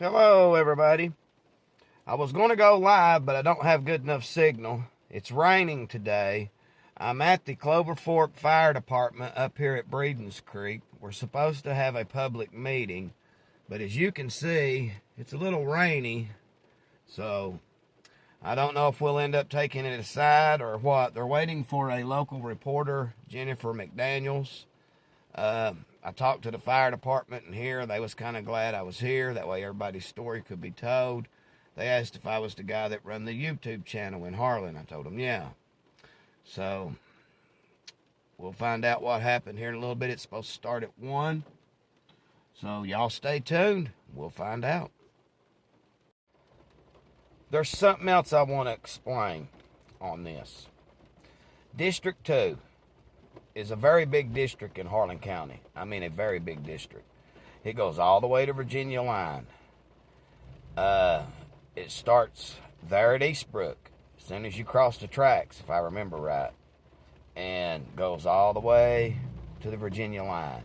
Hello, everybody. I was going to go live, but I don't have good enough signal. It's raining today. I'm at the Clover Fork Fire Department up here at Breedens Creek. We're supposed to have a public meeting, but as you can see, it's a little rainy, so I don't know if we'll end up taking it aside or what. They're waiting for a local reporter, Jennifer McDaniels. I talked to the fire department in here. They was kind of glad I was here. That way everybody's story could be told. They asked if I was the guy that run the YouTube channel in Harlan. I told them, yeah. So, we'll find out what happened here in a little bit. It's supposed to start at 1. So, y'all stay tuned. We'll find out. There's something else I want to explain on this. District 2 is a very big district in Harlan County. I mean, a very big district. It goes all the way to Virginia line. It starts there at Eastbrook, as soon as you cross the tracks, if I remember right, and goes all the way to the Virginia line.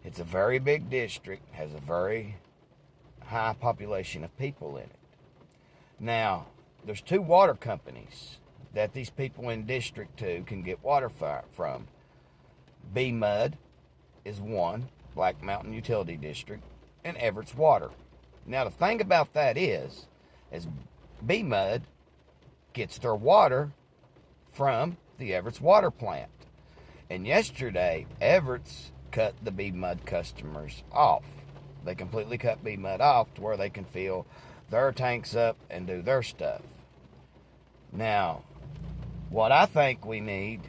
It's a very big district, has a very high population of people in it. Now, there's 2 water companies that these people in District 2 can get water from. B-Mud is one, Black Mountain Utility District, and Everett's Water. Now, the thing about that is B-Mud gets their water from the Everett's Water Plant. And yesterday, Everett's cut the B-Mud customers off. They completely cut B-Mud off to where they can fill their tanks up and do their stuff. Now, what I think we need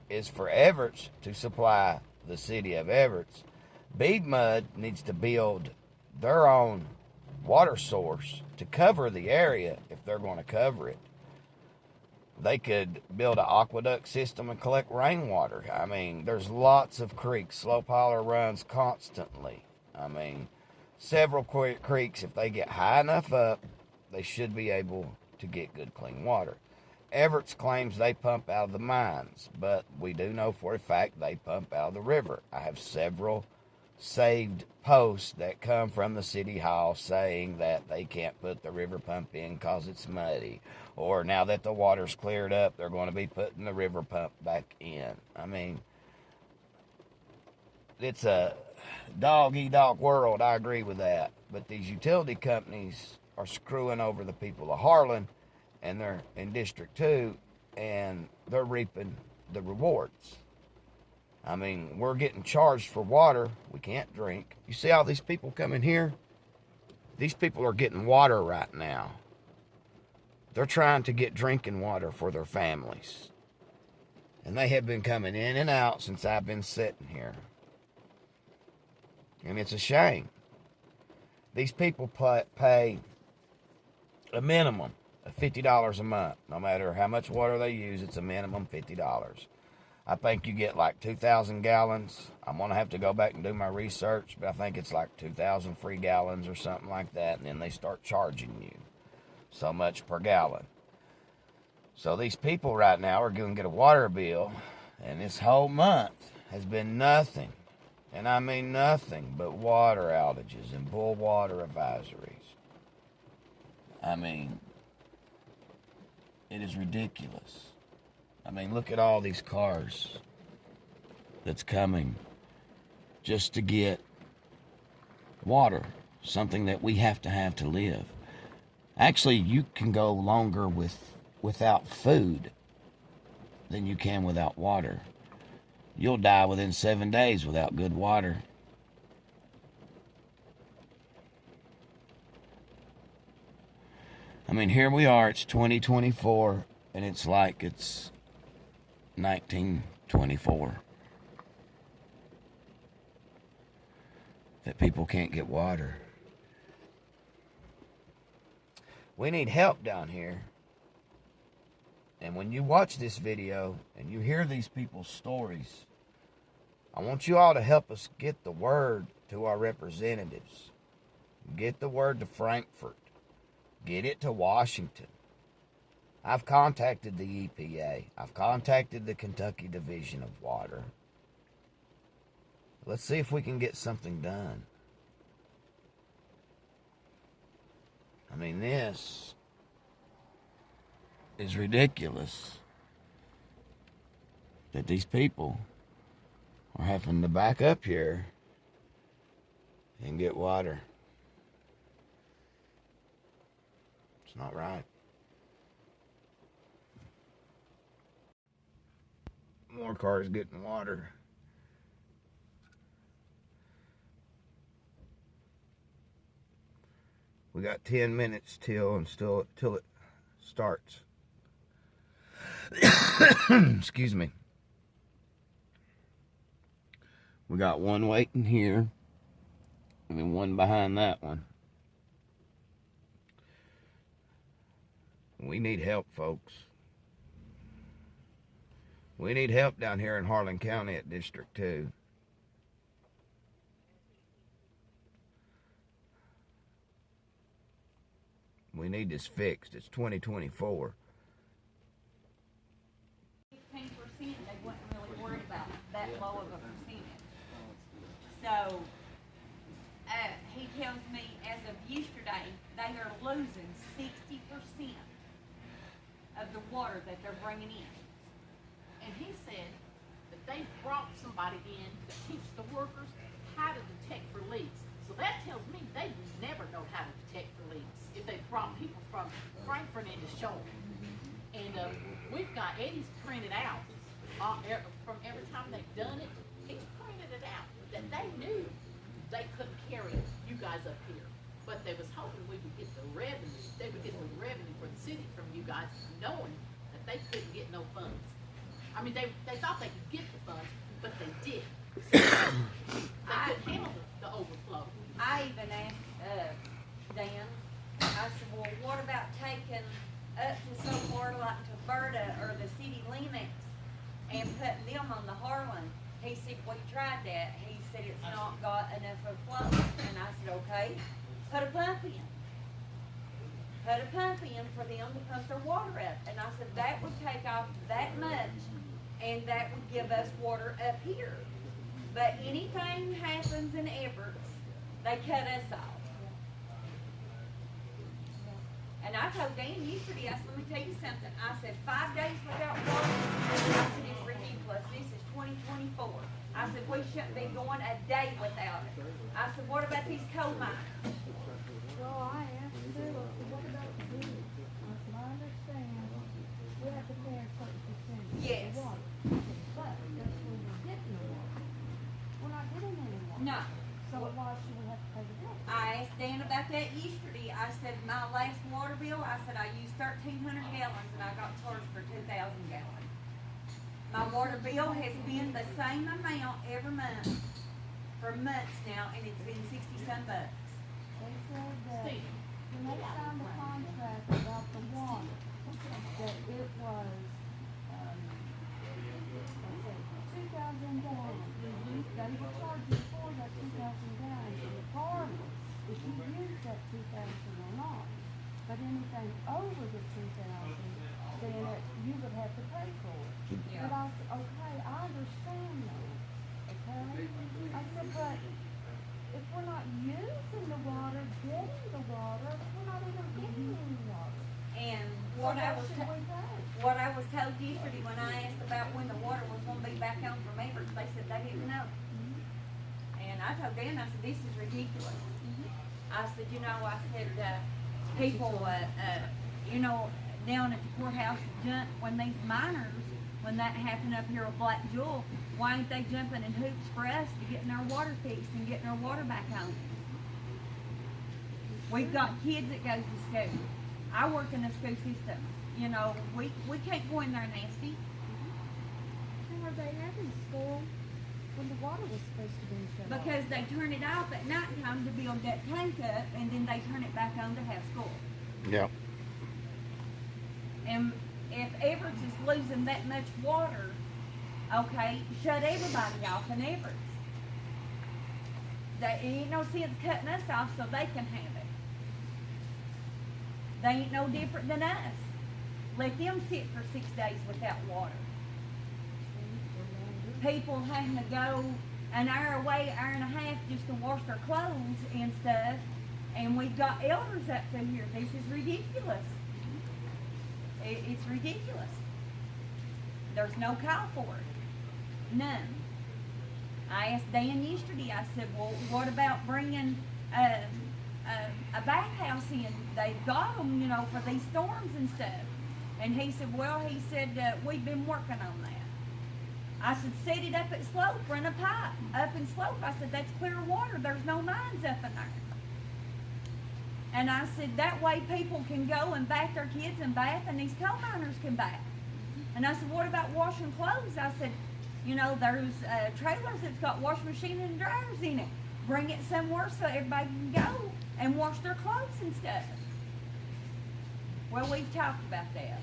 is for Everett's to supply the city of Everett's. B-Mud needs to build their own water source to cover the area if they're going to cover it. They could build an aqueduct system and collect rainwater. I mean, there's lots of creeks. Slope Holler runs constantly. I mean, several creeks, if they get high enough up, they should be able to get good, clean water. Everett's claims they pump out of the mines, but we do know for a fact they pump out of the river. I have several saved posts that come from the city hall saying that they can't put the river pump in because it's muddy, or now that the water's cleared up, they're going to be putting the river pump back in. I mean, it's a dog-eat-dog world, I agree with that, but these utility companies are screwing over the people of Harlan, and they're in District 2, and they're reaping the rewards. I mean, we're getting charged for water we can't drink. You see all these people coming here? These people are getting water right now. They're trying to get drinking water for their families. And they have been coming in and out since I've been sitting here. And it's a shame. These people pay a minimum of $50 a month. No matter how much water they use, it's a minimum $50. I think you get like 2,000 gallons. I'm going to have to go back and do my research, but I think it's like 2,000 free gallons or something like that, and then they start charging you so much per gallon. So these people right now are going to get a water bill, and this whole month has been nothing, and I mean nothing but water outages and bull water advisories. I mean, it is ridiculous. I mean, look at all these cars that's coming just to get water, something that we have to live. Actually, you can go longer without food than you can without water. You'll die within 7 days without good water. I mean, here we are, it's 2024, and it's like it's 1924. That people can't get water. We need help down here. And when you watch this video and you hear these people's stories, I want you all to help us get the word to our representatives. Get the word to Frankfurt. Get it to Washington. I've contacted the EPA. I've contacted the Kentucky Division of Water. Let's see if we can get something done. I mean, this is ridiculous that these people are having to back up here and get water. It's not right. More cars getting water. We got 10 minutes till it starts. Excuse me. We got one waiting here, and then one behind that one. We need help, folks. We need help down here in Harlan County at District 2. We need this fixed. It's 2024. 15%, they wasn't really worried about that low of a percentage. So, he tells me as of yesterday, they are losing 60% of the water that they're bringing in. And he said that they brought somebody in to teach the workers how to detect for leaks. So that tells me they never know how to detect for leaks if they brought people from Frankfurt into Shoal. And we've got Eddie's printed out from every time they've done it. He's printed it out that they knew they couldn't carry you guys up here, but they was hoping we would get the revenue. They would get the revenue for the city from you guys, knowing that they couldn't get no funds. I mean, they thought they could get the funds, but they did. They couldn't handle the overflow. I even asked Dan, I said, well, what about taking up to so far like to Berta or the city limits and putting them on the Harlan? He said, we tried that. He said, it's not got enough of flow. And I said, okay, put a pump in. Put a pump in for them to pump their water up. And I said, that would take off that much, and that would give us water up here. But anything happens in Everett's, they cut us off. And I told Dan yesterday, I said, let me tell you something. I said, 5 days without water, I said, it's ridiculous. This is 2024. I said, we shouldn't be going a day without it. I said, what about these coal miners? Well, I asked too, I said, what about the bill? I said, I understand, we have to pay a certain percentage Yes. of water. But that's when we're getting the water. We're not getting any water. No. So why should we have to pay the bill? I asked Dan about that yesterday. I said, my last water bill, I said, I used 1,300 gallons and I got charged for 2,000 gallons. My water bill has been the same amount every month for months now, and it's been 60-some bucks. They said that Steve, when they signed the contract about the water, that it was, 2,000 gallons. They would charge you for that 2,000 gallons, regardless if you use that 2,000 or not. But anything over the 2,000, then you would have to pay for it. Yeah. But I said, okay, I understand that, okay? I said, but if we're not using the water, getting the water, we're not even getting any water. And So what I why was should we pay? what I was told yesterday when I asked about when the water was going to be back on from Everett, they said they didn't know. And I told Dan, I said, this is ridiculous. I said, you know, I said, people, you know, down at the courthouse jump when these miners, when that happened up here with Black Jewel, why ain't they jumping in hoops for us to getting our water fixed and getting our water back on? We've got kids that goes to school. I work in the school system. You know, we can't go in there nasty. How are they having school when the water was supposed to be shut off? Because they turn it off at night time to build that tank up, and then they turn it back on to have school. Yep. And if Everett's is losing that much water, okay, shut everybody off in Everett's. There ain't no sense cutting us off so they can have it. They ain't no different than us. Let them sit for 6 days without water. People having to go an hour away, hour and a half just to wash their clothes and stuff, And we've got elders up through here. This is ridiculous. It's ridiculous. There's no call for it. None. I asked Dan yesterday, I said, well, what about bringing a bathhouse in? They've got them, you know, for these storms and stuff. And he said, we've been working on that. I said, set it up at slope, run a pipe up in slope. I said, that's clear water. There's no mines up in there. And I said, that way people can go and bath their kids and bath, and these coal miners can bath. And I said, what about washing clothes? I said, you know, there's trailers that's got washing machine and dryers in it. Bring it somewhere so everybody can go and wash their clothes and stuff. Well, we've talked about that.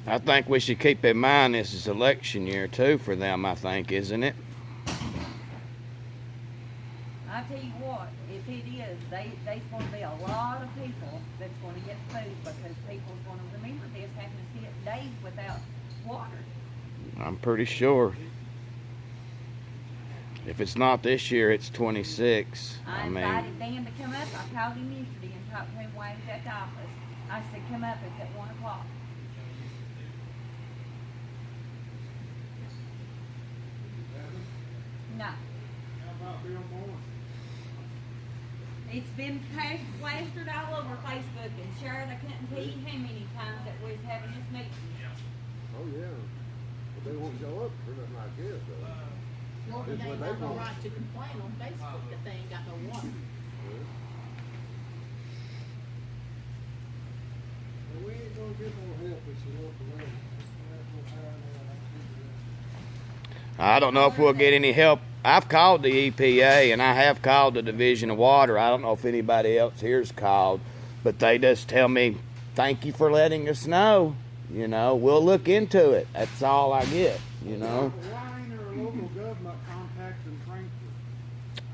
I think we should keep in mind this is election year too for them, I think, isn't it? I tell you what, if it is, there's going to be a lot of people that's going to get food because people's going to remember this, having to sit days without water. I'm pretty sure. If it's not this year, it's 26. I invited Dan to come up. I called him yesterday and talked to him while he was at the office. I said, come up, it's at 1 o'clock. No. It's been plastered all over Facebook and shared. I couldn't tell you how many times that we was having this meeting. Oh, yeah. But they won't show up for nothing like this, though. Well, It's they what have they no want. right to complain on Facebook that they ain't got no water. Well, we ain't gonna get no help if you want to win. I don't know if we'll get any help. I've called the EPA and I have called the Division of Water. I don't know if anybody else here's called, but they just tell me, thank you for letting us know. You know, we'll look into it. That's all I get, you know. Why ain't there a local government contacting Frankfurt?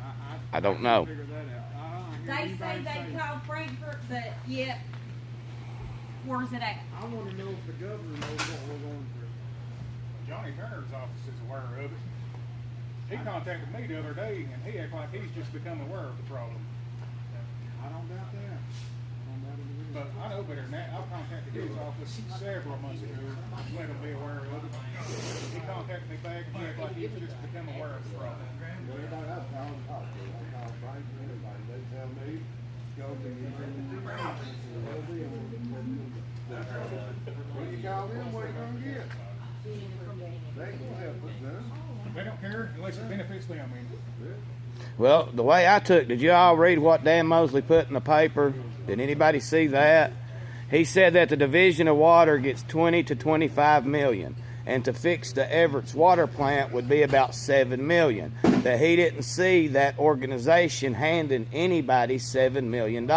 I don't know. Figure that out. I don't hear They say anybody they called Frankfurt, but yet, where's it at? I want to know if the governor knows what we're going through. Johnny Turner's office is aware of it. He contacted me the other day, and he acted like he's just become aware of the problem. I don't doubt that. I don't doubt it either. But I know better than that. I've contacted his office several months ago to let him be aware of it. He contacted me back, and he acted like he's just become aware of the problem. Everybody I've called and talked to, I call Frank and everybody, they tell me, go to the emergency management. When you call them, what are you gonna get? They ain't gonna help us, none. They don't care unless it benefits them. I mean, Well, the way I took, did you all read what Dan Mosley put in the paper? Did anybody see that? He said that the Division of Water gets 20 to 25 million, and to fix the Everett's water plant would be about 7 million. That he didn't see that organization handing anybody $7 million.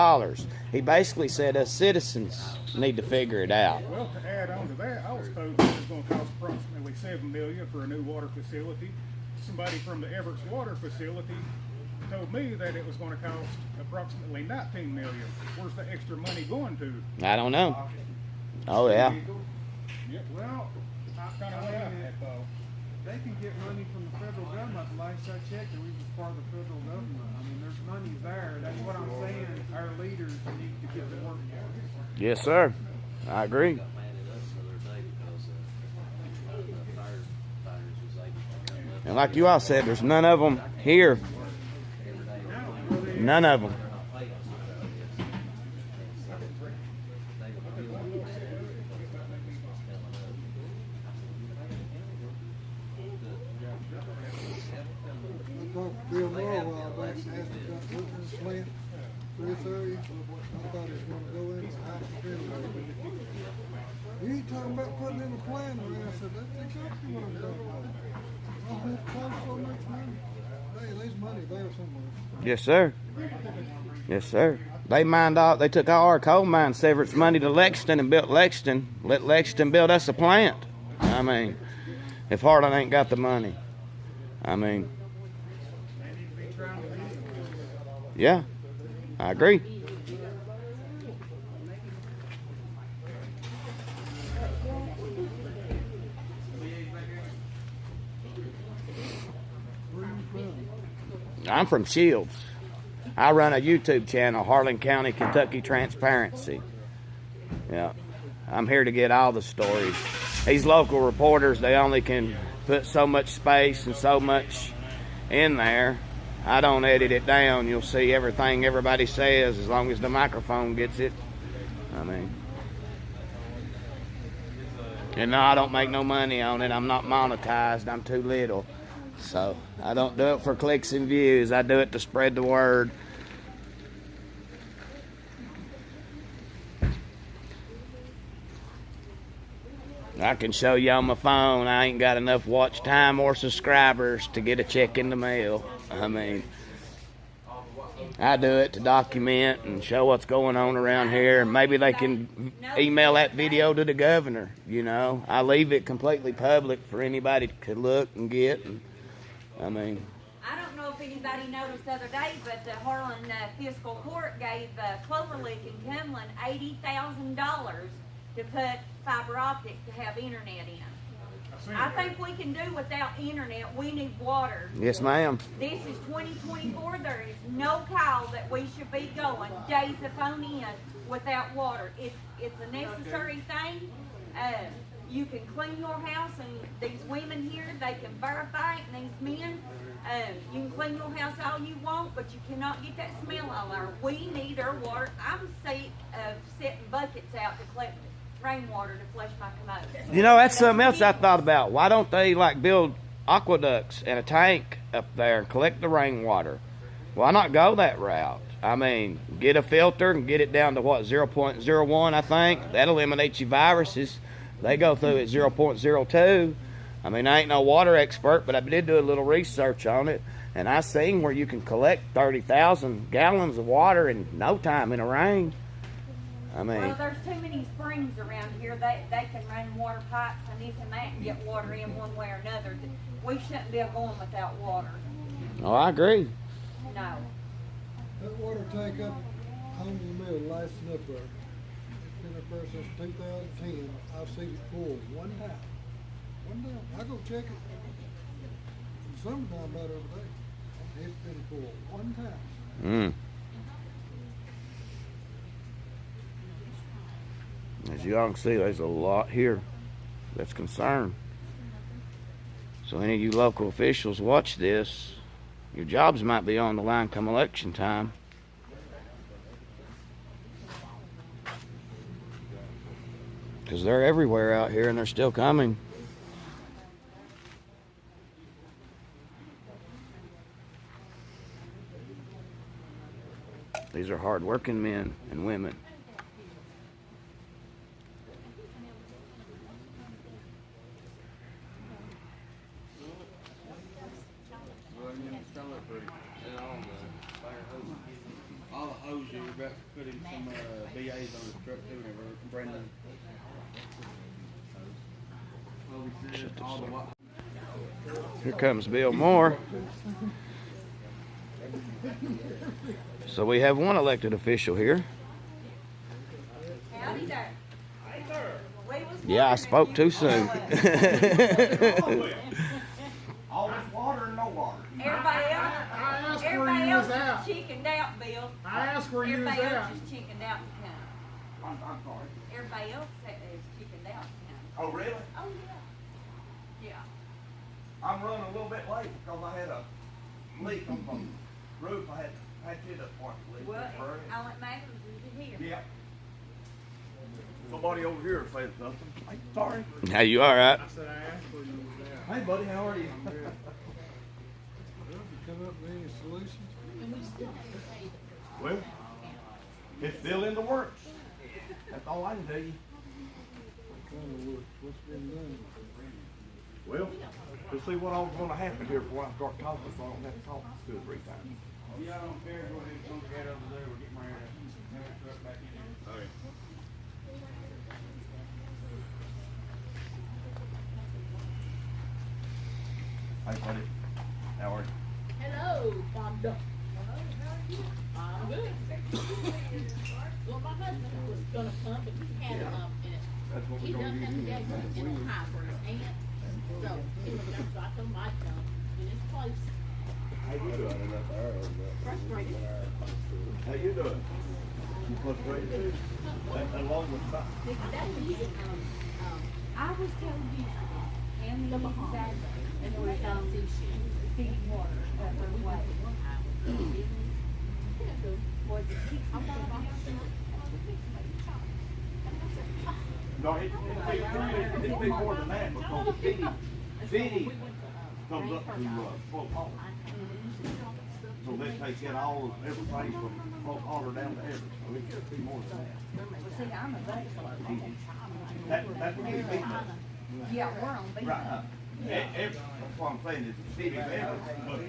He basically said us citizens need to figure it out. well, to add on to that, I was told it was going to cost approximately $7 million for a new water facility. Somebody from the Everett's water facility told me that it was going to cost approximately $19 million. Where's the extra money going to? I don't know. Oh, yeah. Yep. Well, Kind of what I had thought. they can get money from the federal government. Last I checked, and we was part of the federal government. I mean, there's money there. That's what I'm saying. Our leaders need to get to work. Yes, sir. I agree. And like you all said, there's none of them here. None of them. I talked to Bill Moore a while back and asked him about putting this plant in this area. I thought he was gonna go in and house the trailer. You ain't talking about putting in a plant, and I said, that's exactly what I'm talking about. I hope cost so much money. Hey, there's money there somewhere. Yes, sir. Yes, sir. They took all our coal mine severance money to Lexington and built Lexington. Let Lexington build us a plant. I mean, if Harlan ain't got the money. I mean, yeah, I agree. I'm from Shields. I run a YouTube channel, Harlan County Kentucky Transparency. Yeah, I'm here to get all the stories. These local reporters, they only can put so much space and so much in there. I don't edit it down. You'll see everything everybody says as long as the microphone gets it. I mean, and no, I don't make no money on it. I'm not monetized. I'm too little. So I don't do it for clicks and views. I do it to spread the word. I can show you on my phone I ain't got enough watch time or subscribers to get a check in the mail. I mean, I do it to document and show what's going on around here. Maybe they can email that video to the governor, you know. I leave it completely public for anybody to look and get. And, I mean, I don't know if anybody noticed the other day, but the Harlan Fiscal Court gave Cloverleaf and Cumberland $80,000 to put fiber optic to have internet in. I think we can do without internet. We need water. Yes, ma'am. This is 2024. There is no call that we should be going days upon end without water. It's a necessary thing. You can clean your house, and these women here, they can verify it, and these men, you can clean your house all you want, but you cannot get that smell all over. We need our water. I'm sick of setting buckets out to collect rainwater to flush my commode. You know, that's something else I thought about. Why don't they like build aqueducts and a tank up there and collect the rainwater? Why not go that route? I mean, get a filter and get it down to what, 0.01, I think. That eliminates your viruses. They go through at 0.02. I mean, I ain't no water expert, but I did do a little research on it, and I seen where you can collect 30,000 gallons of water in no time in a rain. I mean, well, there's too many springs around here. They can run water pipes and this and that and get water in one way or another. We shouldn't be going without water. Oh, I agree. No. That water tank up home in the middle, lasting up there. It's been up there since 2010. I've seen it full one time. One time. I go check it. In the summertime about every day. It's been full one time. As you all can see, there's a lot here that's concerned. So any of you local officials watch this, your jobs might be on the line come election time. Because they're everywhere out here and they're still coming. These are hard-working men and women. All the hoses you're about to put in some BAs on the truck too, Brendan. Here comes Bill Moore. So we have one elected official here. Howdy there. Yeah, I spoke too soon. All this water and no water. Everybody else, I asked where everybody you else was at. is chickened out, Bill. I asked where you was Everybody at. else is chickened out in town. I'm sorry. Everybody else is chickened out in town. Oh, really? Oh, yeah. Yeah. I'm running a little bit late because I had a leak on the roof. I had it up part of the leak. Well, all it matters is you're here. Yeah. Somebody over here said something. Hey, sorry. Now you all right? I said I asked where you was at. Hey, buddy, how are you? Well, you come up with any solutions? Well, it's still in the works. That's all I can tell you. What's been done? Well, we'll see what all's going to happen here before I start talking, so I don't have to talk 2 or 3 times. Yeah, I don't care. Go ahead and come get over there. We're getting ready to have it truck back in here. Okay. Hey, buddy. How are you? Hello, Fonda. I'm good. Well, my husband was gonna come, but he had That's what he we're going doesn't to have do. to get one high for his aunt. So he was gonna, so I told him I'd come in his place. How you doing? Frustrated. How you doing? You frustrated too? Along with that. I was told yesterday, and the exact, And there was no feed water that her way. Was it 65 No, it'd be more than that because the city comes up to Slope Hall. So they take in all of everything from Slope Hall down to Everett. So it should be more than that. See, I'm a butler. That would be big enough. Yeah, we're on B. Right. That's what I'm saying is the city of Everett, but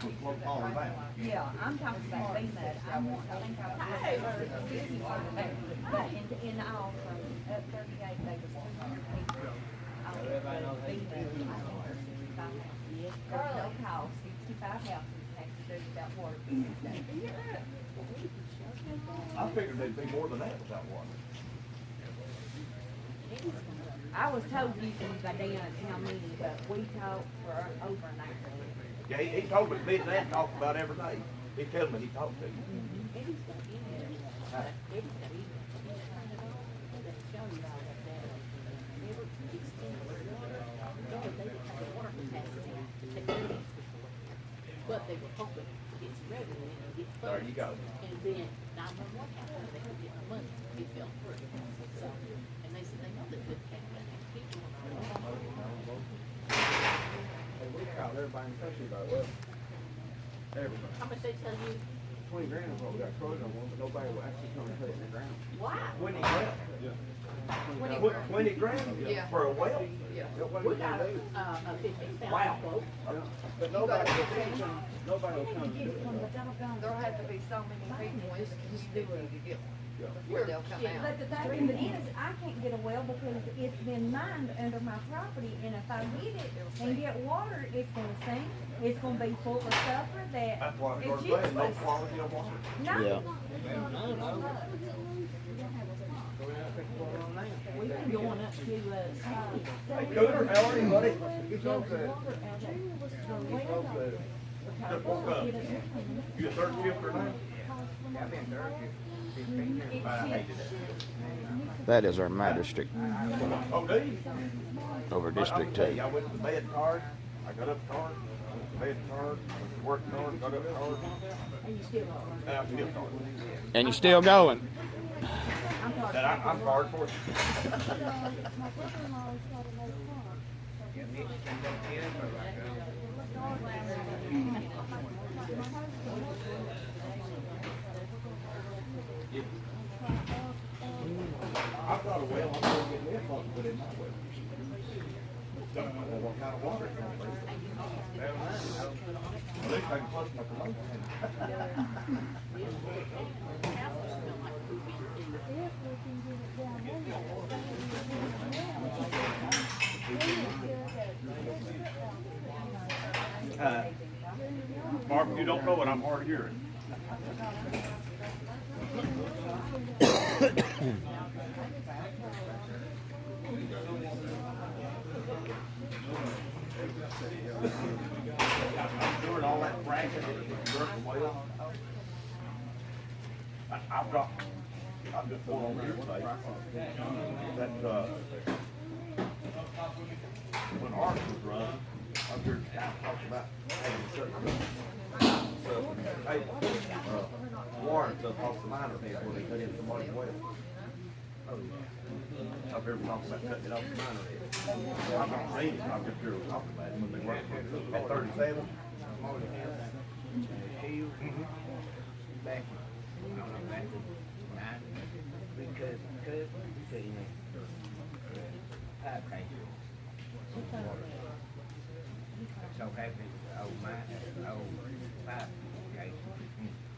from Slope Hall down. Yeah, I'm talking about B mud. I think I was looking for there. But in all, from up 38, they was 200 people. All of B mud, there's no cost, 65 houses have to do without water. I figured there'd be more than that without water. I was told you by Dan at town meeting, but we talked for over an hour. Yeah, he told me, me and Dad talked about every day. He told me he talked to you. But they were hoping to get some revenue and get funds. There you go. And then 911 happened, they couldn't get no money, it fell through. So, and they said they know that the people. We called everybody in the country about it. Everybody. How much they tell you? 20 grand is what we got quoted on one, but nobody will actually come and put it in the ground. Why? 20 grand? Yeah. 20 grand? Yeah. For a well? Yeah. We got a 15,000 Wow. quote. But nobody will come, nobody will come and do it. There'll have to be so many people in this community to get one before they'll come out. But the thing is, I can't get a well because it's been mined under my property, and if I get it and get water, it's gonna sink, it's gonna be full of sulfur that That's what I'm it's going to say, no useless. quality of water. No. Yeah. We've been going up to, Hey, Cooter, how are you, buddy? Just woke up. You a third shifter now? I've been there 15 years. I hated it. That is our my district, Oh, do you? over District I 2. went to the bed tired, I got up tired, went to bed tired, went to work tired, got up tired. I'm still tired. And you still going? Said, I'm tired for it. I've got a well, I'm gonna get me a pump put in my well. Don't know what kind of water it's gonna be. At least I can flush my cologne. Mark, you don't know it, I'm hard of hearing. I'm doing all that fracking and dirt away. I'm just going on here today. That, when ours was run, I heard the guy talk about having a certain, warrants up off the minor head when they cut in somebody's well. Up here, we talking about cutting it off the minor head. I've not seen it, I've just heard talking about it when they work at 37. Back, I don't know, back to 9, big cousin, to you know, pipe tank. So happy with the old man, the old pipe, okay,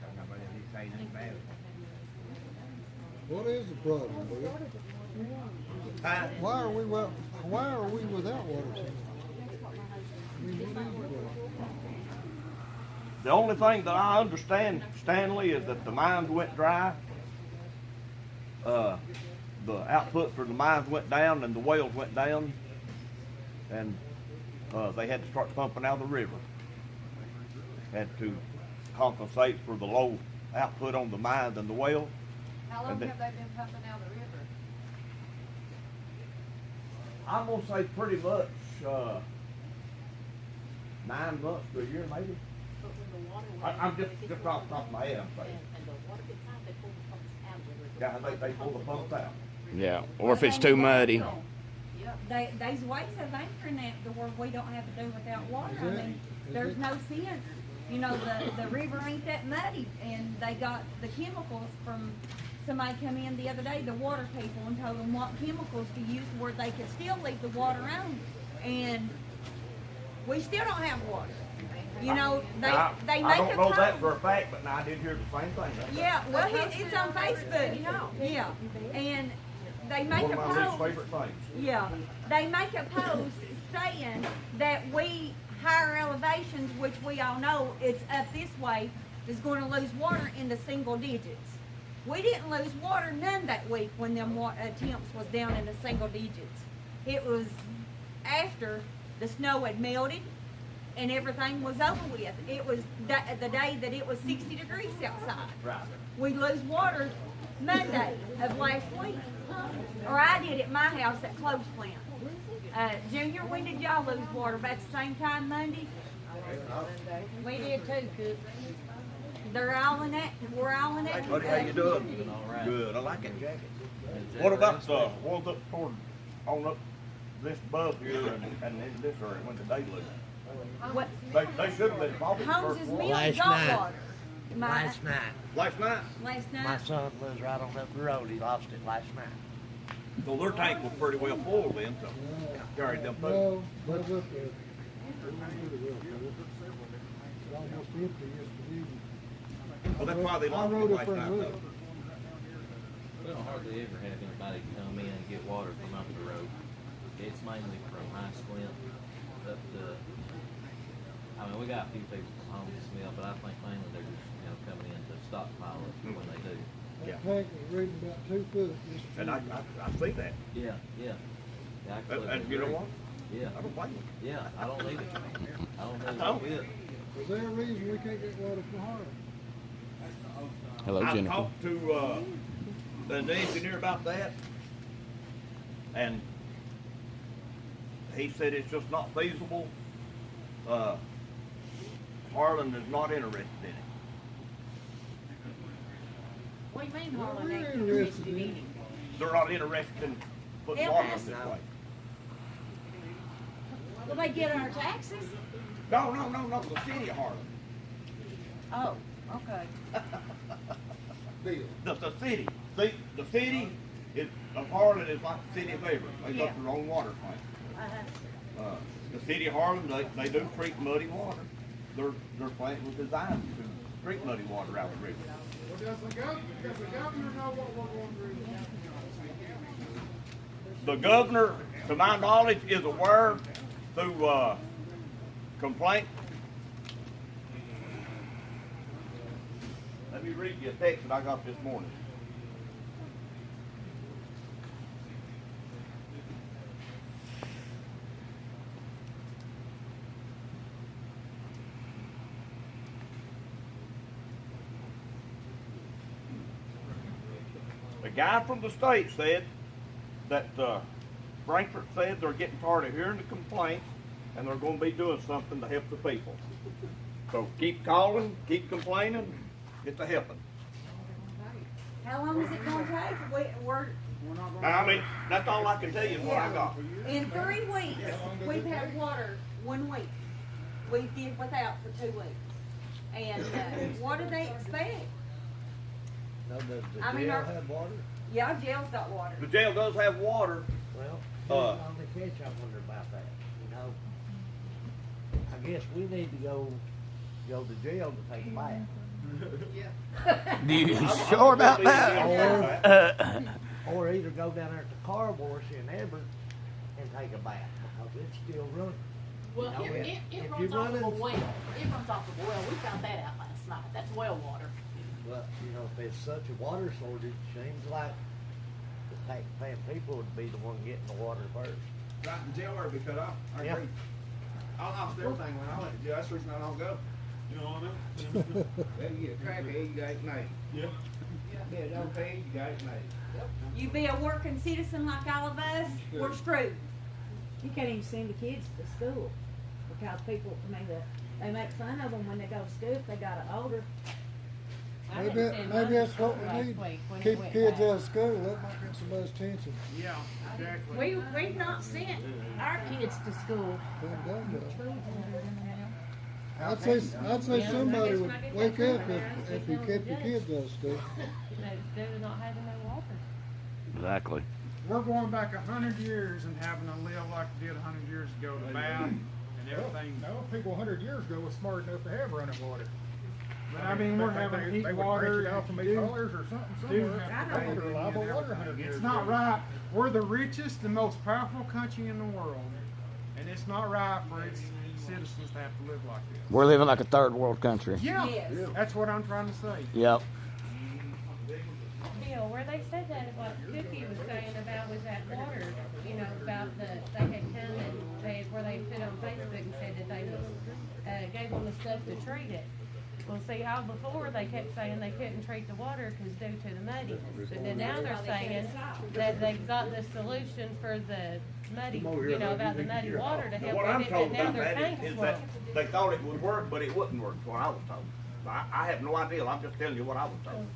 don't know whether he's saying anything about it. What is the problem, Bill? Why are we without water supply? I mean, what is the problem? The only thing that I understand, Stanley, is that the mines went dry. The output for the mines went down and the wells went down. And they had to start pumping out of the river. and to compensate for the low output on the mines and the well. How long And then- have they been pumping out of the river? I'm gonna say pretty much 9 months to a year, maybe. But when the water. I'm just off the top of my head, I'm saying. And the water gets out, they pull the pumps out of the river. Yeah, they pull the pumps out. Yeah, or if it's too muddy. There's ways of anchoring it to where we don't have to do without water. I mean, there's no sense. You know, the river ain't that muddy, and they got the chemicals from, somebody come in the other day, the water people, and told them what chemicals to use where they could still leave the water on. And we still don't have water. You know, they Now, make I a don't know that post. for a fact, but now I did hear the same thing. Yeah, well, it's on Facebook. Yeah, and they make One a of my least post. favorite things. Yeah, they make a post saying that we higher elevations, which we all know it's up this way, is going to lose water in the single digits. We didn't lose water none that week when them temps was down in the single digits. It was after the snow had melted and everything was over with. It was the day that it was 60 degrees outside. Right. We lose water Monday of last week. Or I did at my house at Close Plant. Junior, when did y'all lose water? About the same time Monday? We did too, Cook. They're all in that, we're all in that. Buddy, how you doing? Good, I like it. What about the ones up toward, on up this above here and in this area, when did they lose? What, They should have been probably the Holmes's first one. Mill Last got night. water. Last night. Last night, Last My night. son lives right on up the road. He lost it last night. so their tank was pretty well full then, so carried them through. No, but up there. It's almost empty yesterday. Well, that's why they lost I it rode up last there night and though. looked. We don't hardly ever have anybody come in and get water from up the road. It's mainly from High Squint up to, I mean, we got a few people from Holmes Mill, but I think mainly they're just, coming in to stockpile it when they do. That tank was reading about 2 foot yesterday. And I see that. Yeah, yeah. Yeah, I completely And you know agree. what? Yeah, I don't blame them. yeah, I don't need it. I don't need it Oh. one bit. Is there a reason we can't get water from Harlan? Hello, I Jennifer. talked to the engineer about that, and he said it's just not feasible. Harlan is not interested in it. What do you mean Harlan ain't We're interested in interested. it? They're not interested in putting Hell, water that's on this no. place. Will they get our taxes? No, the city of Harlan. Oh, okay. The city. See, the city of Harlan is like the city of Everett. They got Yeah. their own water plant. Uh-huh. The city of Harlan, they do treat muddy water. Their plant was designed to treat muddy water out of the river. Well, does the governor know what we're going through? The governor, to my knowledge, is aware through complaint. Let me read you a text that I got this morning. The guy from the state said that Frankfurt said they're getting tired of hearing the complaints and they're going to be doing something to help the people. So keep calling, keep complaining, it's a helping. How long is it gonna take? We're, I mean, that's all I can tell you is what I got. in 3 weeks, we've had water 1 week. We did without for 2 weeks. And, what do they expect? No, does the I mean, jail our- have water? Yeah, jail's got water. The jail does have water. Well, on the catch, I wonder about that, I guess we need to go to jail to take a bath. You sure about that? Or either go down there to the car wash in Everett and take a bath, because it's still running. Well, You know, it if runs you're off of a running- well. It runs off of a well. We found that out last night. That's well water. But, if it's such a water shortage, seems like the taxpaying people would be the one getting the water first. Right in jail or be cut off. I Yeah. agree. I lost everything when I went to jail. That's the reason I don't go. You know what I mean? Well, you get a crackhead, you got it made. Yeah. Yeah, don't pay, you got it made. You be a working citizen like all of us, we're screwed. You can't even send the kids to school because people, I mean, they make fun of them when they go to school if they got an older. Maybe that's what we need. Keep kids out of school. That might get somebody's attention. Yeah, exactly. We've not sent our kids to school. Been done that. I'd say somebody would wake up if you kept your kids out of school. They're not having no water. Exactly. We're going back 100 years and having to live like we did 100 years ago, the bath and everything. No, people 100 years ago was smart enough to have running water. But I mean, we're having they heat would water. branch it out from do- $8 or something do somewhere. have to They pay had it in reliable and water 100 everything. years It's ago. not right. We're the richest and most powerful country in the world, and it's not right for its citizens to have to live like this. We're living like a third world country. Yeah, Yes. that's what I'm trying to say. Yep. Bill, where they said that, what Cookie was saying about was that water, you know, about they had come and where they put on Facebook and said that they was, gave them the stuff to treat it. Well, see, all before they kept saying they couldn't treat the water because due to the muddiness. But then now they're saying that they've got the solution for the muddy, you know, about the muddy water to help What I'm with it, told but now about their that tanks is full. that they thought it would work, but it wouldn't work, is what I was told. I have no idea, I'm just telling you what I was told.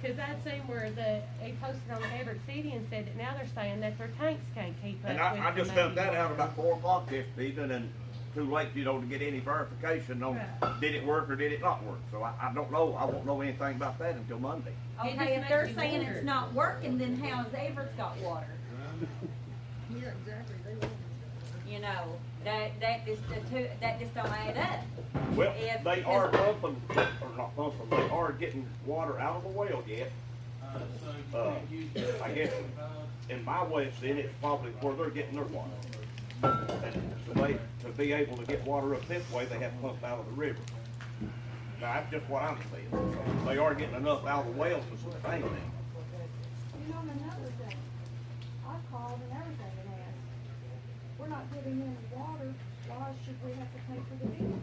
Because I'd seen where they posted on Everett City and said that now they're saying that their tanks can't keep up And with I the just found muddy that out water. about 4 o'clock this evening, and too late, you know, to get any verification on Right. did it work or did it not work. So I don't know, I won't know anything about that until Monday. It just Okay, if they're makes you saying wonder. it's not working, then how's Everett's got water? Yeah, exactly, they will. You know, that just don't add up. Well, If- they are pumping, or not pumping, they are getting water out of the well yet. I guess in my way of seeing it, it's probably where they're getting their water. And the way to be able to get water up this way, they have to pump out of the river. Now, that's just what I'm saying. They are getting enough out of the wells to sustain them. You know, another thing, I called and everything and asked, we're not getting any water, why should we have to pay for the bill?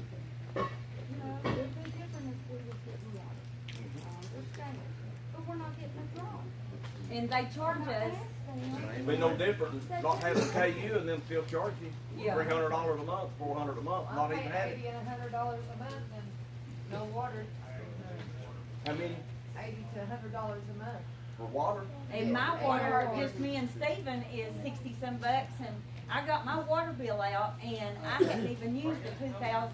You know, it'd be different if we was getting water. I understand, but we're not getting it wrong. And they charge us, It'd be no different than not having KU and them still charge you Yeah. $300 a month, $400 a month, not even having. $80 and $100 a month and no water, How many $80 to $100 a month. for water? and my water, just me and Steven, is 60-some bucks, and I got my water bill out, and I hadn't even used the 2,000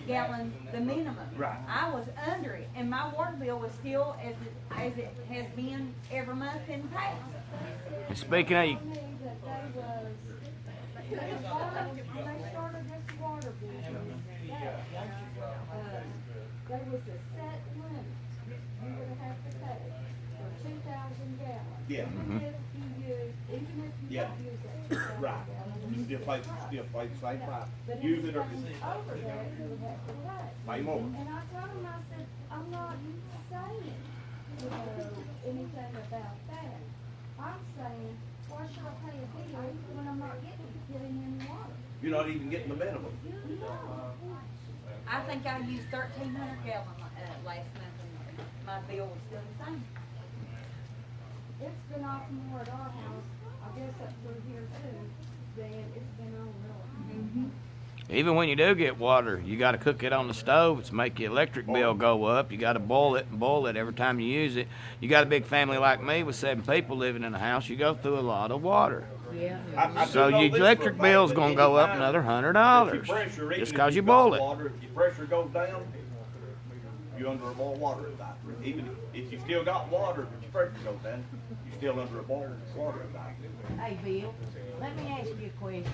gallon, the minimum. Right. I was under it, and my water bill was still as it has been every month in the past. Speaking of, Told me that they was, when they started this water business, there was a set limit you would have to pay for 2,000 gallons. Yeah. Even if you Yeah. don't use that 2,000 Right. gallons. You still pay the same price. But Use it or anything over there, you would have to pay. pay more. And I told him, I said, I'm not saying, you know, anything about that. I'm saying, why should I pay a bill when I'm not getting any water? You're not even getting the minimum. No. I think I used 1,300 gallon last month, and my bill was still the same. It's been off more at our house, I guess up through here too, than it's been on really. even when you do get water, you got to cook it on the stove. It's make your electric bill go up. You got to boil it every time you use it. You got a big family like me with 7 people living in a house. You go through a lot of water. Yeah. I So do know your this electric for a fact, bill's that gonna go up anytime another that $100 your pressure, even just if 'cause you you've got boil it. water, if your pressure goes down, you're under a boil water advisory. Even if you still got water, but your pressure goes down, you're still under a boil water advisory. Hey, Bill, let me ask you a question.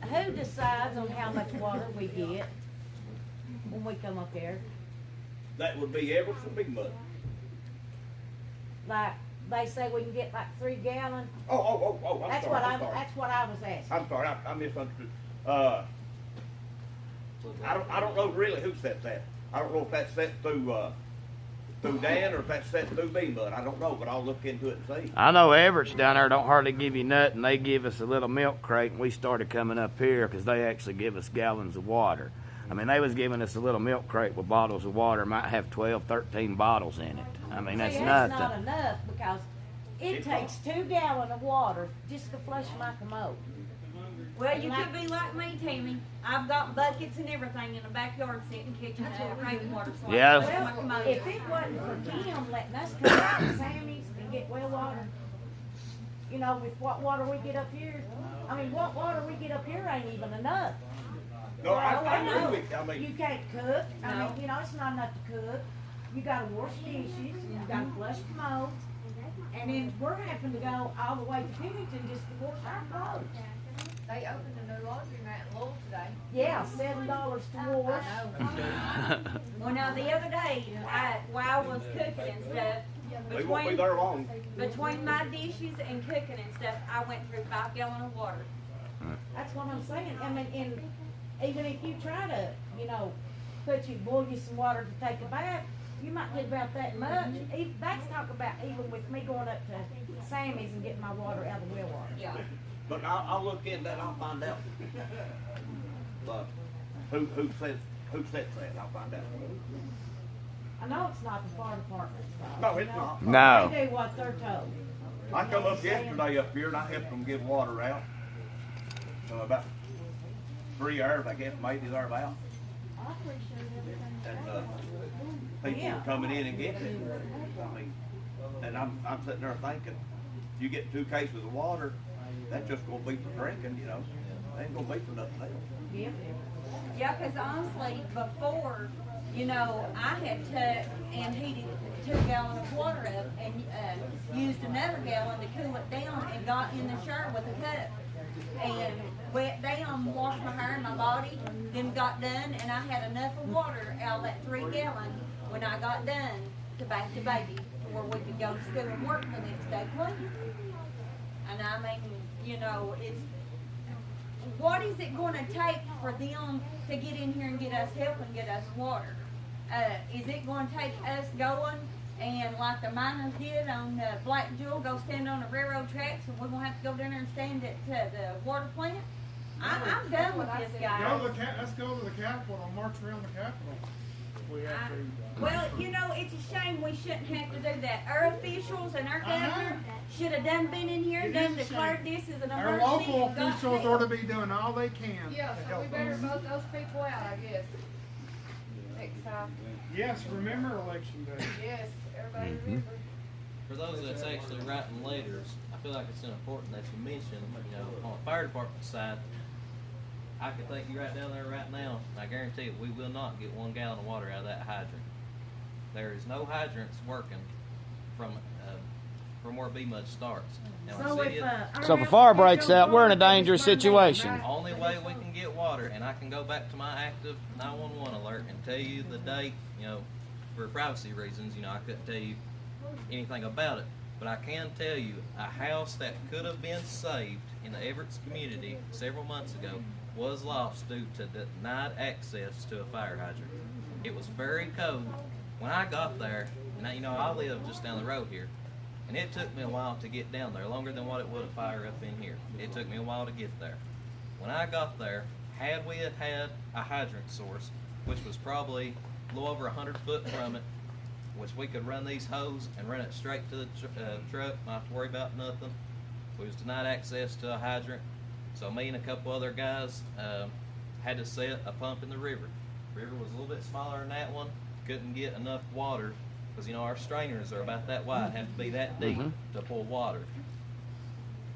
Who decides on how much water we get when we come up there? That would be Everett's and Big Mud. Like, they say we can get like 3 gallons? Oh, I'm That's sorry, what I'm sorry. that's what I was asking. I'm sorry, I misunderstood. I don't know really who set that. I don't know if that's set through Dan or if that's set through Big Mud. I don't know, but I'll look into it and see. I know Everett's down there don't hardly give you nothing. They give us a little milk crate, and we started coming up here because they actually give us gallons of water. I mean, they was giving us a little milk crate with bottles of water, might have 12, 13 bottles in it. I mean, that's See, nothing. not enough, because it takes 2 gallons of water just to flush my commode. Well, you could be like me, Tammy. I've got buckets and everything in the backyard sitting catching rainwater. So Yeah. I flush my commode. If it wasn't for Kim letting us come out to Sammy's and get well water, you know, with what water we get up here, I mean, what water we get up here ain't even enough. No, I agree with you. I You mean, can't cook, I No. mean, you know, it's not enough to cook. You gotta wash dishes, you gotta flush commodes, and then we're having to go all the way to Pennington just to wash our clothes. They opened a new laundromat in Lowell today. Yeah, $7 to wash. I know. Well, now the other day, while I was cooking and stuff, they won't be there long. between my dishes and cooking and stuff, I went through 5 gallons of water. That's what I'm saying, I mean, and even if you try to, you know, boil you some water to take a bath, you might get about that much. That's talk about even with me going up to Sammy's and getting my water out of the well water. Yeah. But I'll look into that, I'll find out. But who sets that, I'll find out. I know it's not the fire department's fault. No, you it's know? not. No. They do what they're told. I come up yesterday up here and I helped them get water out. So about 3 hours, I guess, maybe they're about. And, people were coming in and getting it. I mean, and I'm sitting there thinking, you get 2 cases of water, that's just gonna be for drinking, you know. It ain't gonna be for nothing else. Yeah. Yeah, 'cause honestly, before, you know, I had took and heated 2 gallons of water up and used another gallon to cool it down and got in the shower with a cup and wet down, washed my hair and my body, then got done, and I had enough of water out of that 3 gallon when I got done to bath the baby to where we could go to school and work the next day clean. And I mean, you know, it's, what is it gonna take for them to get in here and get us help and get us water? Is it gonna take us going and like the miners did on Black Jewel, go stand on the railroad tracks and we're gonna have to go down there and stand at the water plant? I'm done with this guy. Let's go to the Capitol and march around the Capitol. We have to. Well, you know, it's a shame we shouldn't have to do that. Our officials and our governor should have been in here and It is done a declared shame. this as an Our emergency. local and got officials help. ought to be doing all they can. Yeah, to so help we better us. vote those people out, I guess. Next time. Yes, remember election day. Yes, everybody remember. For those that's actually writing letters, I feel like it's important that you mention, you know, on the fire department side, I can take you right down there right now, and I guarantee you, we will not get 1 gallon of water out of that hydrant. There is no hydrants working from where B-Mud starts. Now, So city if, of- So if a fire breaks out, we're in a dangerous situation. only way we can get water, and I can go back to my active 911 alert and tell you the date, you know, for privacy reasons, you know, I couldn't tell you anything about it. But I can tell you, a house that could have been saved in the Everett's community several months ago was lost due to denied access to a fire hydrant. It was very cold. When I got there, and you know, I live just down the road here, and it took me a while to get down there, longer than what it would a fire up in here. It took me a while to get there. When I got there, had we had a hydrant source, which was probably a little over 100 foot from it, which we could run these hoses and run it straight to the truck, not have to worry about nothing. We was denied access to a hydrant, so me and a couple other guys had to set a pump in the river. The river was a little bit smaller than that one, couldn't get enough water, because you know our strainers are about that wide, have to be that deep to pull water.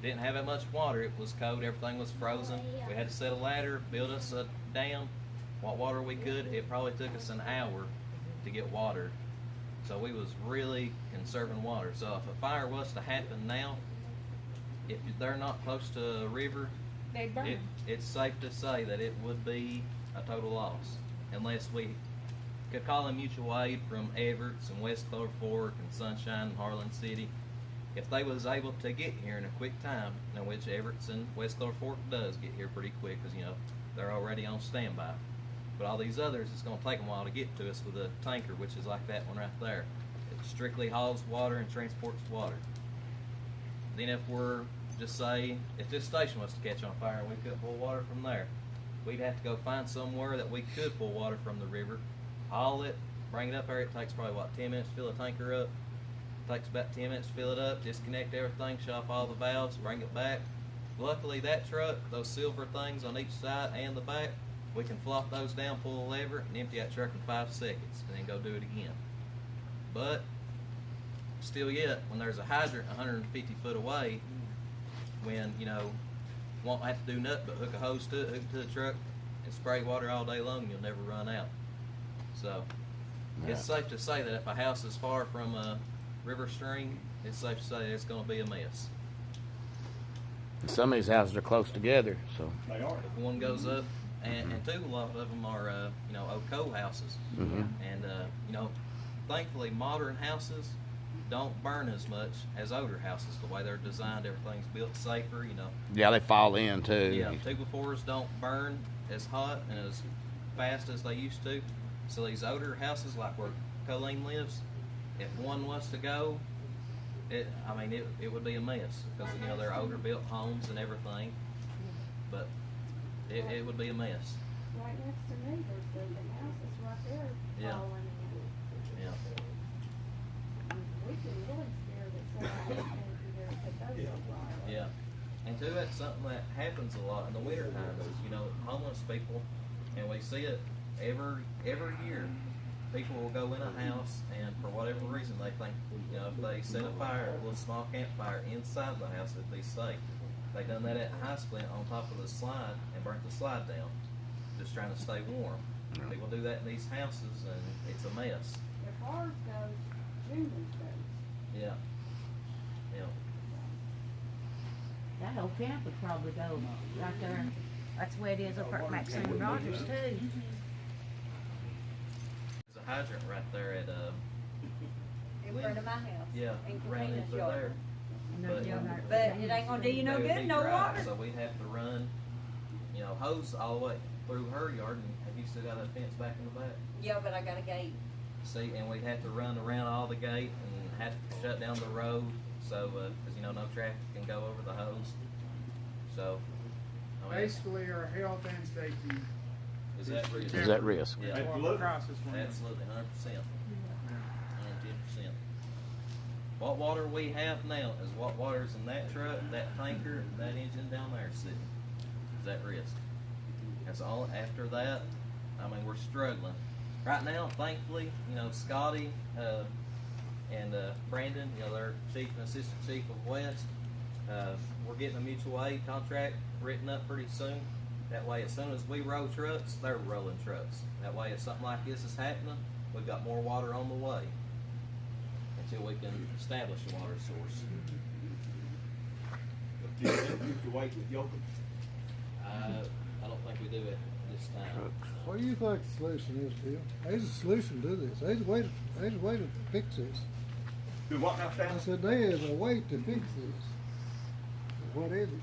Didn't have that much water, it was cold, everything was frozen. We had to set a ladder, build us a dam, what water we could. It probably took us an hour to get water. So we was really conserving water. So if a fire was to happen now, if they're not close to a river, They burn. it's safe to say that it would be a total loss. Unless we could call in mutual aid from Everett's and West Clover Fork and Sunshine and Harlan City. If they was able to get here in a quick time, in which Everett's and West Clover Fork does get here pretty quick, because you know they're already on standby. But all these others, it's going to take them a while to get to us with a tanker, which is like that one right there. It strictly hauls water and transports water. Then if we're, just say, if this station was to catch on fire and we couldn't pull water from there, we'd have to go find somewhere that we could pull water from the river, haul it, bring it up there. It takes probably, 10 minutes to fill a tanker up. Takes about 10 minutes to fill it up, disconnect everything, shut off all the valves, bring it back. Luckily, that truck, those silver things on each side and the back, we can flop those down, pull a lever, and empty that truck in 5 seconds, and then go do it again. But still yet, when there's a hydrant 150 foot away, when, won't have to do nothing but hook a hose to it, hook it to the truck, and spray water all day long, you'll never run out. So, it's safe to say that if a house is far from a river stream, it's safe to say it's going to be a mess. Some of these houses are close together, so. They are. If one goes up, and two, a lot of them are, old coal houses. Mhm. And, thankfully, modern houses don't burn as much as older houses. The way they're designed, everything's built safer, Yeah, they fall in too. Yeah, 2x4s don't burn as hot and as fast as they used to. So these older houses, like where Colleen lives, if one was to go, it would be a mess because they're older built homes and everything. But it would be a mess. Right next to me, there's the houses right there Yeah. falling in. Yeah. We'd be really scared that somebody came through there and took those over. Yeah. And too, that's something that happens a lot in the winter time is, homeless people, and we see it every year. People will go in a house, and for whatever reason, they think, if they set a fire, a little small campfire inside the house, it'd be safe. They done that at High Splint on top of the slide and burnt the slide down, just trying to stay warm. People do that in these houses, and it's a mess. If ours goes, Julian's goes. Yeah. Yeah. That whole camp would probably go right there. That's the way it is up at Maxine Rogers too. There's a hydrant right there at In front of my house. yeah, In right Katrina's into yard. there. But it ain't gonna do you no They would good, be no dry, water. So we'd have to run, hose all the way through her yard. And have you still got that fence back in the back? Yeah, but I got a gate. See, and we'd have to run around all the gate and have to shut down the road, so because no traffic can go over the hose. So, Basically, our health and safety. is that risk? Is that risk? Yeah, Absolutely. Crisis fund. absolutely, 100%, 110%. What water we have now is what water's in that truck, that tanker, that engine down there sitting. Is that risk? That's all. After that, we're struggling. Right now, thankfully, Scotty and Brandon, their chief and assistant chief of West, we're getting a mutual aid contract written up pretty soon. That way, as soon as we roll trucks, they're rolling trucks. That way, if something like this is happening, we've got more water on the way until we can establish a water source. Do you think you should wait with Yoakum? I don't think we do it this time. What do you think the solution is, Bill? There's a solution to this. There's a way to fix this. Do what now, Stan? I said, there is a way to fix this. What is it?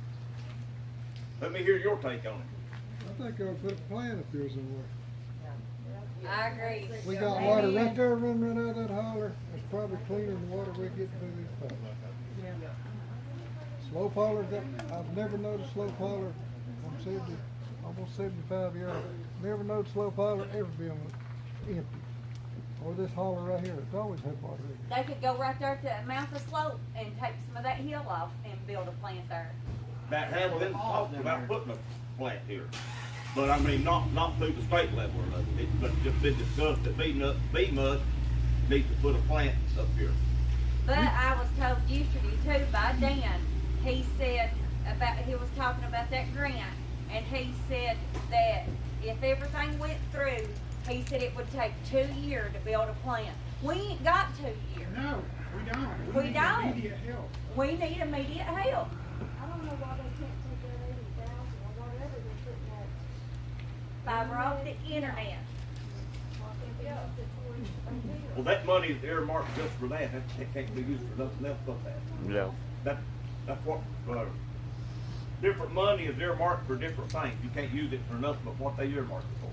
Let me hear your take on it. I think I would put a plan up here somewhere. I agree. We got water right there running out of that holler. It's probably cleaner than the water we get through these pipes. Slow holler I've never noticed slow holler. I'm almost 75 years old. Never noticed slow holler ever being empty. Or this holler right here, it's always had water in it. They could go right there to the mouth of slope and take some of that hill off and build a plant there. That has been talked about putting a plant here. But not through the state level or nothing. But just been discussed that B-Mud needs to put a plant up here. But I was told yesterday too by Dan, he was talking about that grant, and he said that if everything went through, he said it would take 2 years to build a plant. We ain't got 2 years. No, we don't. We need don't. Immediate help. We need immediate help. I don't know why they can't take that 80,000 or whatever they're putting that. Fiber optic internet. Well, that money is earmarked just for that. That can't be used for nothing else but that. Yeah. That's what, different money is earmarked for different things. You can't use it for nothing but what they earmarked it for.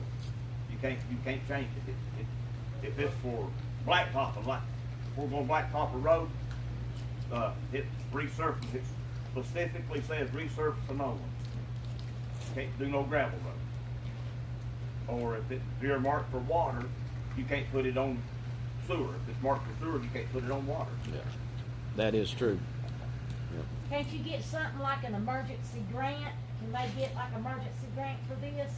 You can't change it. If it's for blacktopping, like we're going blacktop a road, it's resurfacing. It specifically says resurface an old one. Can't do no gravel road. or if it's earmarked for water, you can't put it on sewer. If it's marked for sewer, you can't put it on water. Yeah, that is true. Can't you get something like an emergency grant? Can they get like emergency grant for this?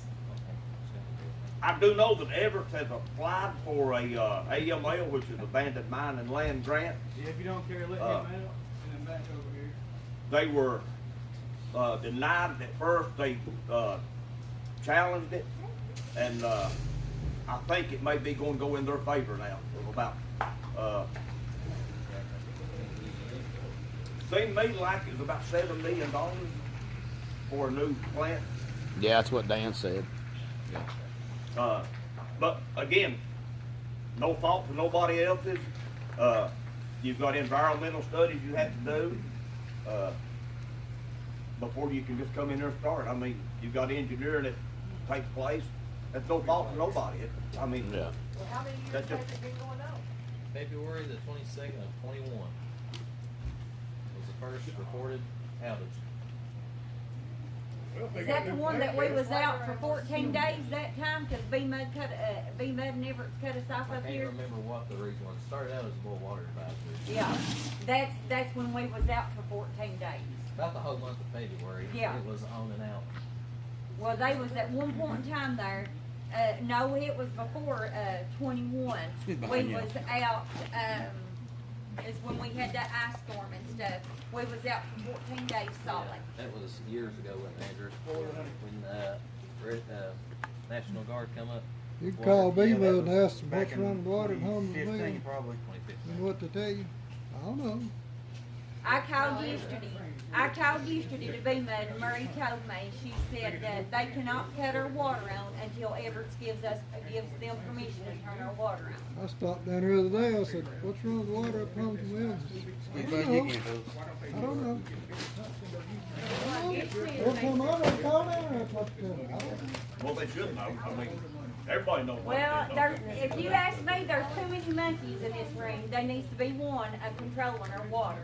I do know that Everett has applied for a AML, which is Abandoned Mine and Land Grant. Yeah, if you don't care, let him out, and then back over here. They were denied at first. They challenged it, and I think it may be going to go in their favor now. About seemed to me like it was about $7 million for a new plant. Yeah, that's what Dan said. But again, no fault to nobody else's. You've got environmental studies you have to do before you can just come in there and start. I mean, you've got engineering that takes place. That's no fault to nobody. I mean, Yeah. Well, how many years That's has just- it been going on? February the 22nd of 21 was the first reported outage. Well, if they Is got that the new one that we plant, was out for 14 days that time? Cause B-Mud and Everett cut us off I up can't here? remember what the reason was. It started out as a boil water advisory. Yeah, that's when we was out for 14 days. About the whole month of February, Yeah. it was on and out. Well, they was at one point in time there, no, it was before, 21. We was out, is when we had that ice storm and stuff. We was out for 14 days solid. That was years ago, wasn't it, Andrew? When National Guard come up. You can Water. call Yeah, B-Mud that and was ask them what's running water at home with me. 2015 probably. 2015. And what to tell you? I don't know. I called yesterday to B-Mud, and Murray told me, she said that they cannot cut our water on until Everett gives them permission to turn our water on. I stopped down there the other day. I said, what's wrong with the water up home to Williams? I don't know. Every time I don't call down there, that's what they tell me. I don't know. well, they should know. I mean, everybody knows. what Well, it is. if you ask me, there's too many monkeys in this ring. There needs to be one controlling our water.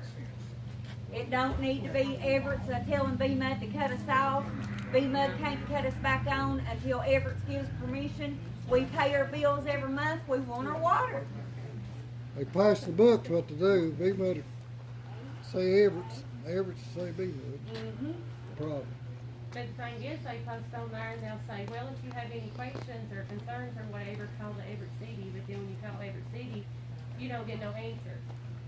It don't need to be Everett's telling B-Mud to cut us off. B-Mud can't cut us back on until Everett gives permission. We pay our bills every month. We want our water. They passed the books what to do. B-Mud say Everett's say B-Mud. Problem. But the thing is, they post on there and they'll say, well, if you have any questions or concerns or whatever, call the Everett City. But then when you call Everett City, you don't get no answer.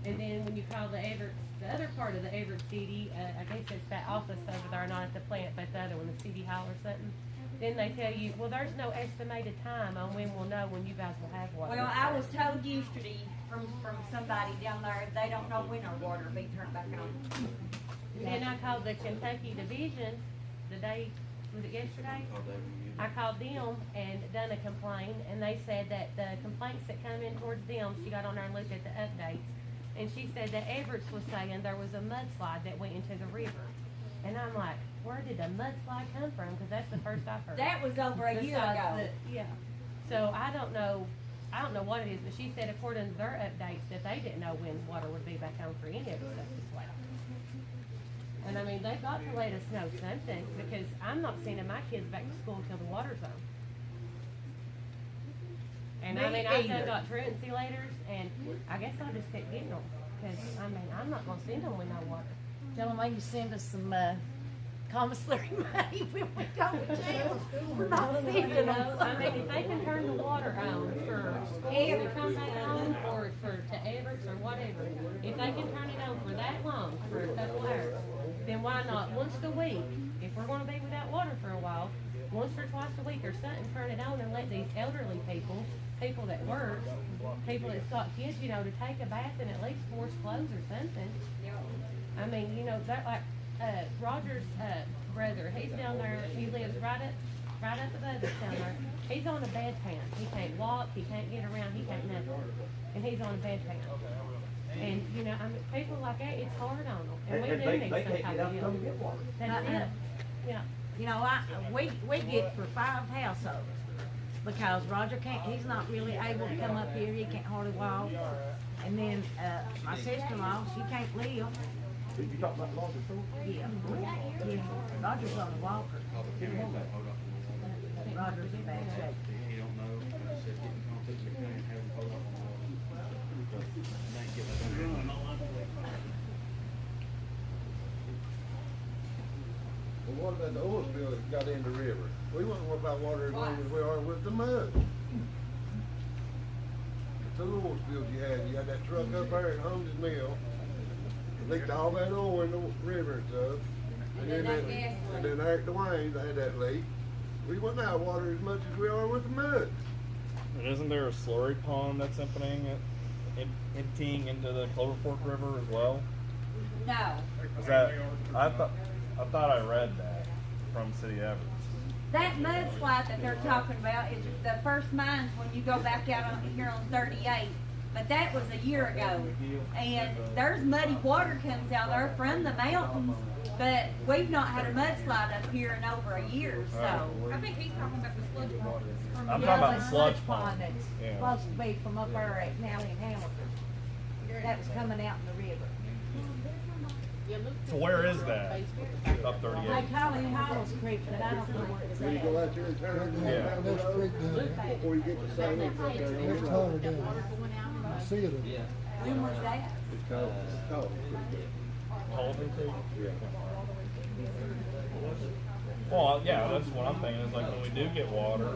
And then when you call the other part of the Everett City, I guess it's that office over there, not at the plant, but the other one, the city hall or something. Then they tell you, well, there's no estimated time on when we'll know when you guys will have water. Well, I was told yesterday from somebody down there, they don't know when our water will be turned back on. And then I called the Kentucky Division the day, was it yesterday? I called them and done a complaint, and they said that the complaints that come in towards them, she got on there and looked at the updates, and she said that Everett's was saying there was a mudslide that went into the river. And I'm like, where did the mudslide come from? Because that's the first I've heard. That was over a year Besides ago. yeah. So I don't know what it is, but she said according to their updates that they didn't know when water would be back on for any of the stuff this way. And I mean, they've got to let us know something, because I'm not sending my kids back to school until the water's on. And I Me mean, I've either. done got truancy letters, and I guess I'll just keep getting them, because I mean, I'm not gonna send them with no water. Tell them they can send us some, commissary money when we go to jail. We're not sending You them. know, I mean, if they can turn the water on for schools to come back on, or to Everett's or whatever, if they can turn it on for that long, for a couple hours, then why not once a week, if we're gonna be without water for a while, once or twice a week or something, turn it on and let these elderly people that work, people that's got kids, you know, to take a bath and at least wash clothes or something. I mean, you know, that like, Roger's, brother, he's down there, he lives right up above us down there. He's on a bedpan. He can't walk, he can't get around, he can't nothing. And he's on a bedpan. And, you know, I mean, people like that, it's hard on them. And we do need they some can't type get out of and help. come get water. That's it. Yeah. You know, we get for 5 households, because Roger can't, he's not really able to come up here, he can't hardly walk. And then, my sister-in-law, she can't live. Did you talk about the water too? Yeah, Roger's on a walker. Roger's in bad shape. You don't know, I said, get in contact with the county and have them hold off on all of them. Because they ain't getting it done. Well, what about the oil spill that got in the river? We wouldn't worry about water as long as we are with the mud. The two oil spills you had that truck up there at Holmes' Mill, leaked all that oil in the river and stuff. And then there at Dwayne's, they had that leak. We wouldn't have water as much as we are with the mud. And isn't there a slurry pond that's emptying into the Clover Fork River as well? No. Is that I thought I read that from City Evans. That mudslide that they're talking about is the first mines when you go back out on here on 38. But that was a year ago. And there's muddy water comes out there from the mountains. But we've not had a mudslide up here in over a year, so. I think he's talking about the sludge pond. I'm talking about the sludge pond pond. that's Yeah. supposed to be from up there at Nally and Hamilton. That was coming out in the river. So where is that? Up 38. They call it Hollows Creek, but I don't know where it's When you go at. out there and turn down Yeah. the road, before you get to St. Louis, up there, It's taller down there. I see it. When was that? It's called. Holden Creek? Yeah. Well, yeah, that's what I'm thinking. Is like when we do get water,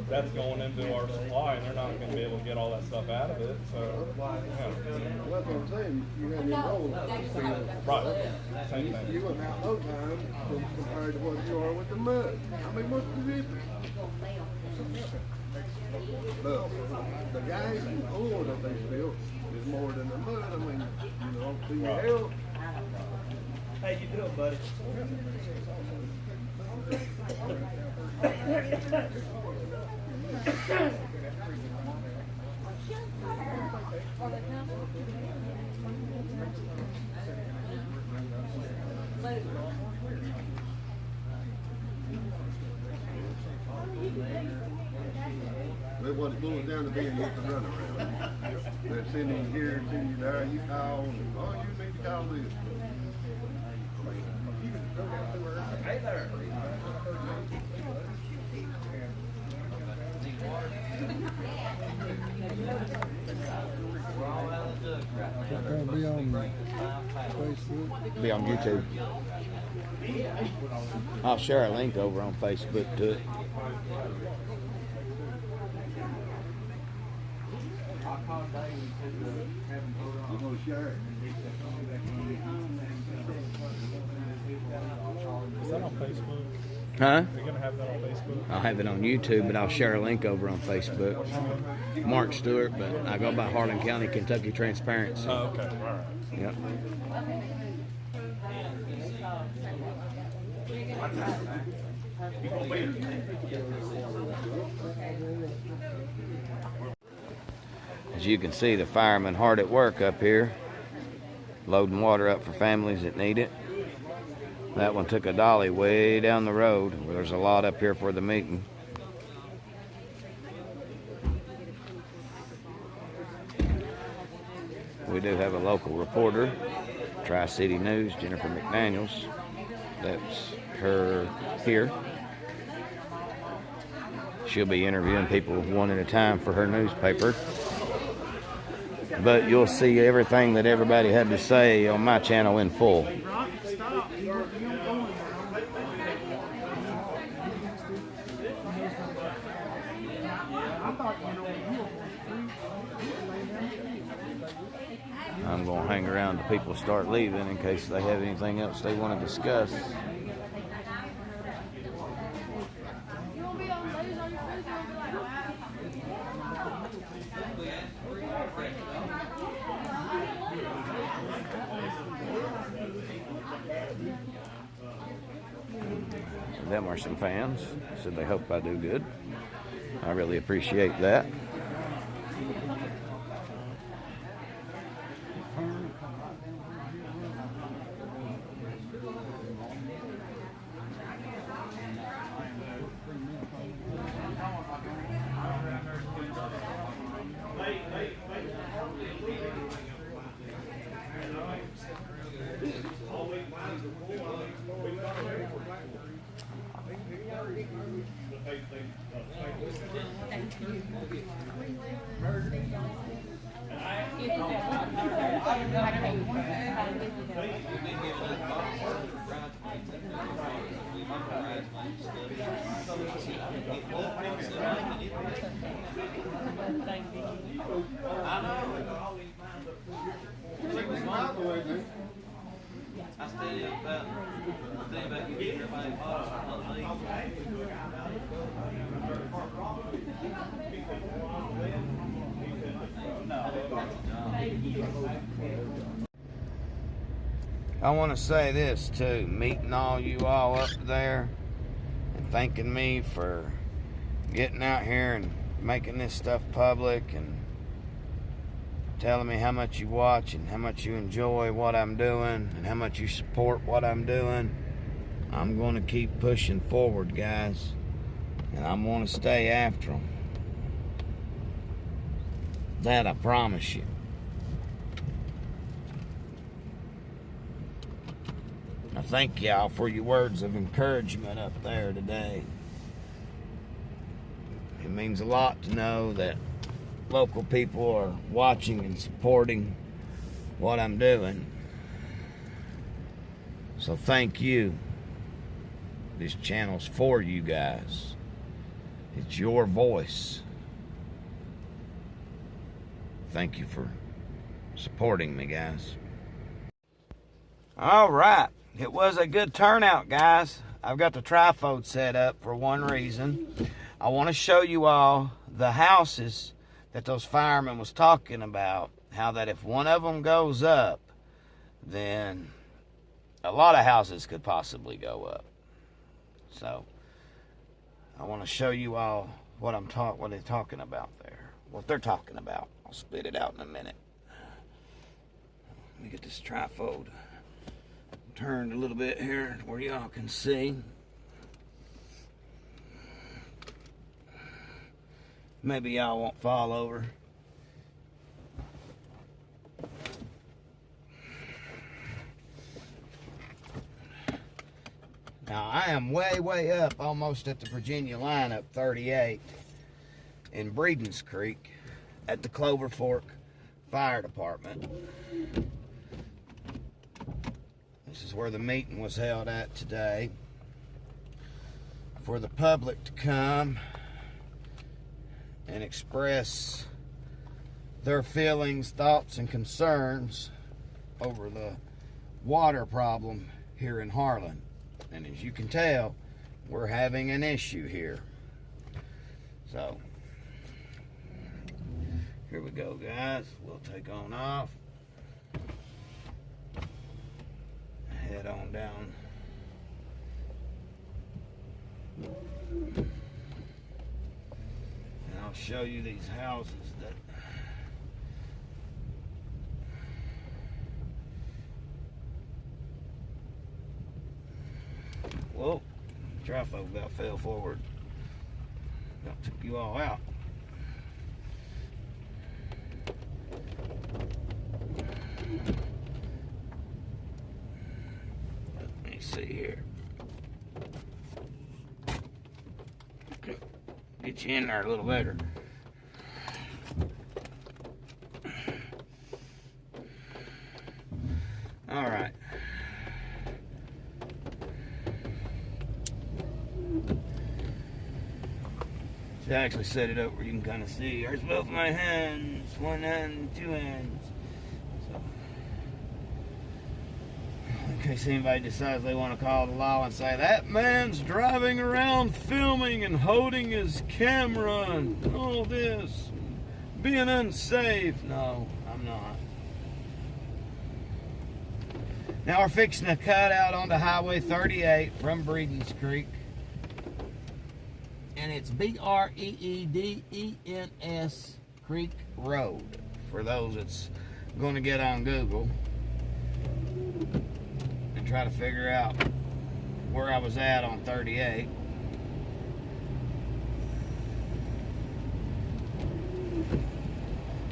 that's going into our supply, and they're not going to be able to get all that stuff out of it. So, Well, that's what I'm saying. You had your roll. right, same thing. You went out low time compared to what you are with the mud. I mean, what's the difference? Look, the gas and oil that they spill is more than the mud. I mean, you know, to your health. How you doing, buddy? But what it boils down to being is the runaround. They're sending you here, sending you there, you call, and, oh, you need to call this. Hey there. It's gonna be on Facebook. Be on YouTube. I'll share a link over on Facebook to it. You're gonna share it. Is that on Facebook? Huh? You're gonna have that on Facebook? I'll have it on YouTube, but I'll share a link over on Facebook. Mark Stewart, but I go by Harlan County, Kentucky Transparency. Oh, okay. All right. Yep. As you can see, the firemen hard at work up here, loading water up for families that need it. That one took a dolly way down the road. There's a lot up here for the meeting. We do have a local reporter, Tri-City News, Jennifer McDaniels. That's her here. She'll be interviewing people one at a time for her newspaper. But you'll see everything that everybody had to say on my channel in full. Stop. You're going. I thought, you know, I'm going to hang around till people start leaving in case they have anything else they want to discuss. Them are some fans, said they hope I do good. I really appreciate that. They I tell you about you getting everybody on me. I want to say this too, meeting all you all up there and thanking me for getting out here and making this stuff public and telling me how much you watch and how much you enjoy what I'm doing and how much you support what I'm doing. I'm going to keep pushing forward, guys, and I'm going to stay after them. That I promise you. I thank y'all for your words of encouragement up there today. It means a lot to know that local people are watching and supporting what I'm doing. So thank you. This channel's for you guys. It's your voice. Thank you for supporting me, guys. All right. It was a good turnout, guys. I've got the trifold set up for one reason. I want to show you all the houses that those firemen was talking about. How that if one of them goes up, then a lot of houses could possibly go up. So I want to show you all what they're talking about there. What they're talking about. I'll split it out in a minute. Let me get this trifold turned a little bit here where y'all can see. Maybe y'all won't fall over. Now I am way up, almost at the Virginia line up 38 in Breedens Creek at the Clover Fork Fire Department. This is where the meeting was held at today for the public to come and express their feelings, thoughts, and concerns over the water problem here in Harlan. And as you can tell, we're having an issue here. So, here we go, guys. We'll take on off. Head on down. And I'll show you these houses that whoa, trifold about fell forward. About took you all out. Let me see here. Okay. Get you in there a little better. All right. So I actually set it up where you can kind of see. There's both my hands. One hand, two hands. So, in case anybody decides they want to call the law and say, that man's driving around filming and holding his camera and all this, being unsafe. No, I'm not. Now we're fixing to cut out onto Highway 38 from Breedens Creek. And it's Breedens Creek Road for those that's going to get on Google and try to figure out where I was at on 38.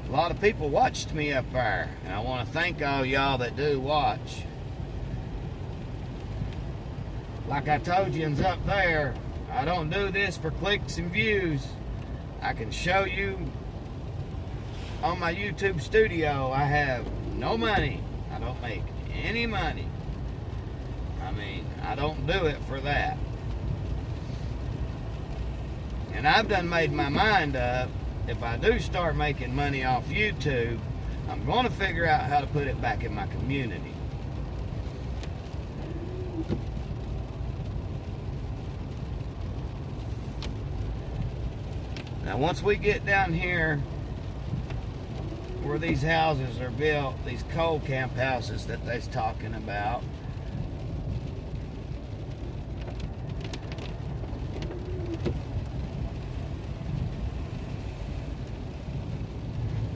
A lot of people watched me up there, and I want to thank all y'all that do watch. Like I told you, up there, I don't do this for clicks and views. I can show you on my YouTube studio, I have no money. I don't make any money. I mean, I don't do it for that. And I've done made my mind up, if I do start making money off YouTube, I'm going to figure out how to put it back in my community. Now, once we get down here where these houses are built, these coal camp houses that they's talking about,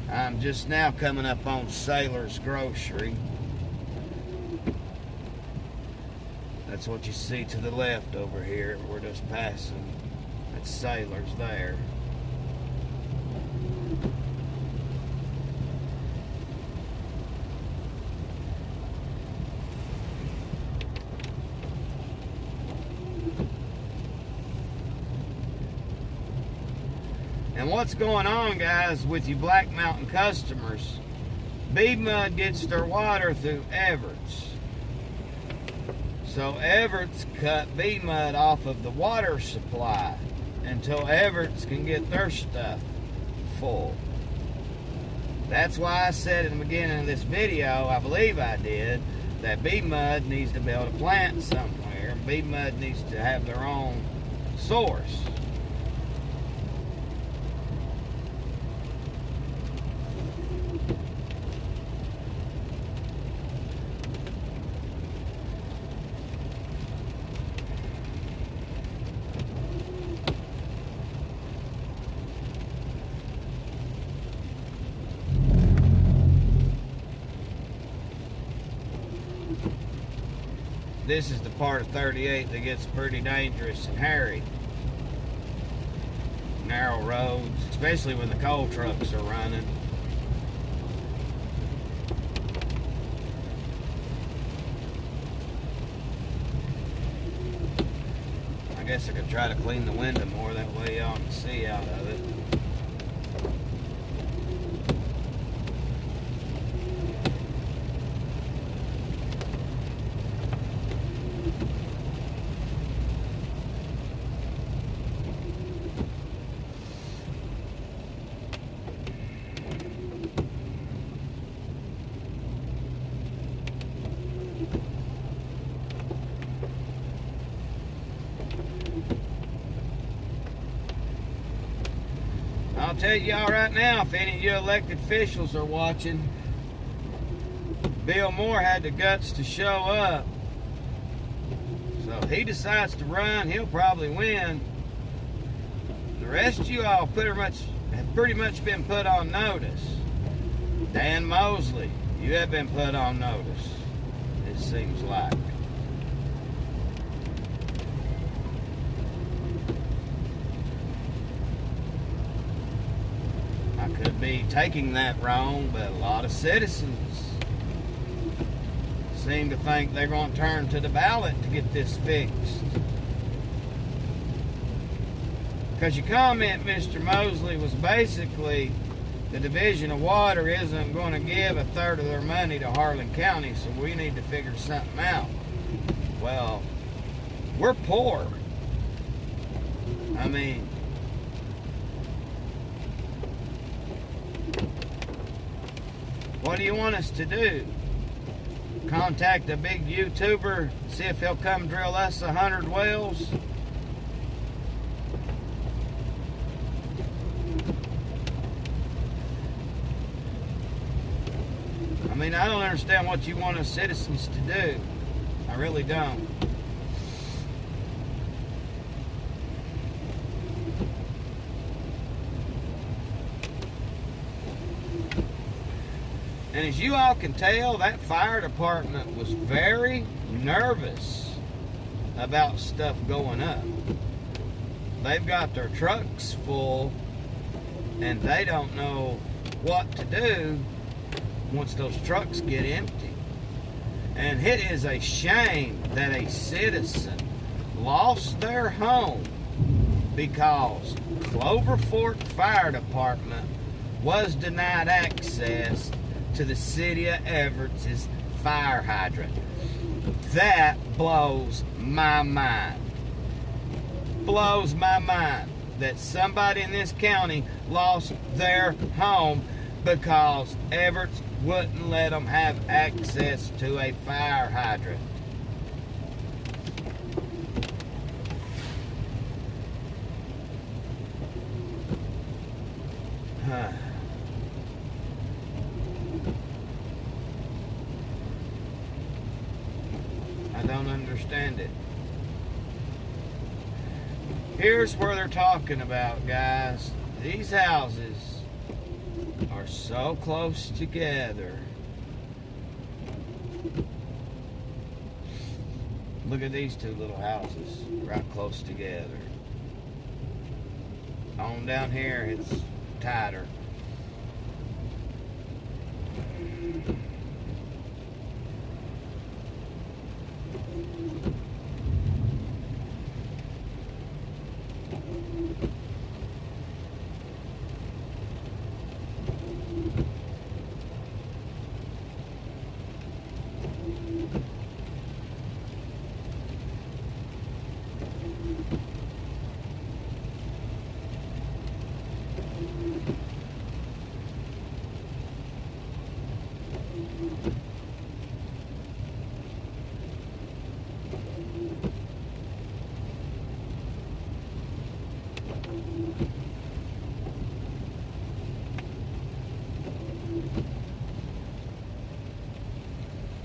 I'm just now coming up on Sailor's Grocery. That's what you see to the left over here. We're just passing. That's Sailor's there. And what's going on, guys, with you Black Mountain customers? B-Mud gets their water through Everett's. So Everett's cut B-Mud off of the water supply until Everett's can get their stuff full. That's why I said in the beginning of this video, I believe I did, that B-Mud needs to build a plant somewhere. B-Mud needs to have their own source. This is the part of 38 that gets pretty dangerous and hairy. Narrow roads, especially when the coal trucks are running. I guess I could try to clean the window more, that way y'all can see out of it. I'll tell y'all right now, if any of you elected officials are watching, Bill Moore had the guts to show up. So if he decides to run, he'll probably win. The rest of you all have pretty much been put on notice. Dan Mosley, you have been put on notice, it seems like. I could be taking that wrong, but a lot of citizens seem to think they're going to turn to the ballot to get this fixed. Because your comment, Mr. Mosley, was basically the Division of Water isn't going to give a third of their money to Harlan County, so we need to figure something out. Well, we're poor. I mean, what do you want us to do? Contact a big YouTuber, see if he'll come drill us 100 wells? I mean, I don't understand what you want us citizens to do. I really don't. And as you all can tell, that fire department was very nervous about stuff going up. They've got their trucks full and they don't know what to do once those trucks get empty. And it is a shame that a citizen lost their home because Clover Fork Fire Department was denied access to the city of Everett's fire hydrant. That blows my mind. Blows my mind that somebody in this county lost their home because Everett's wouldn't let them have access to a fire hydrant. I don't understand it. Here's where they're talking about, guys. These houses are so close together. Look at these two little houses right close together. On down here, it's tighter.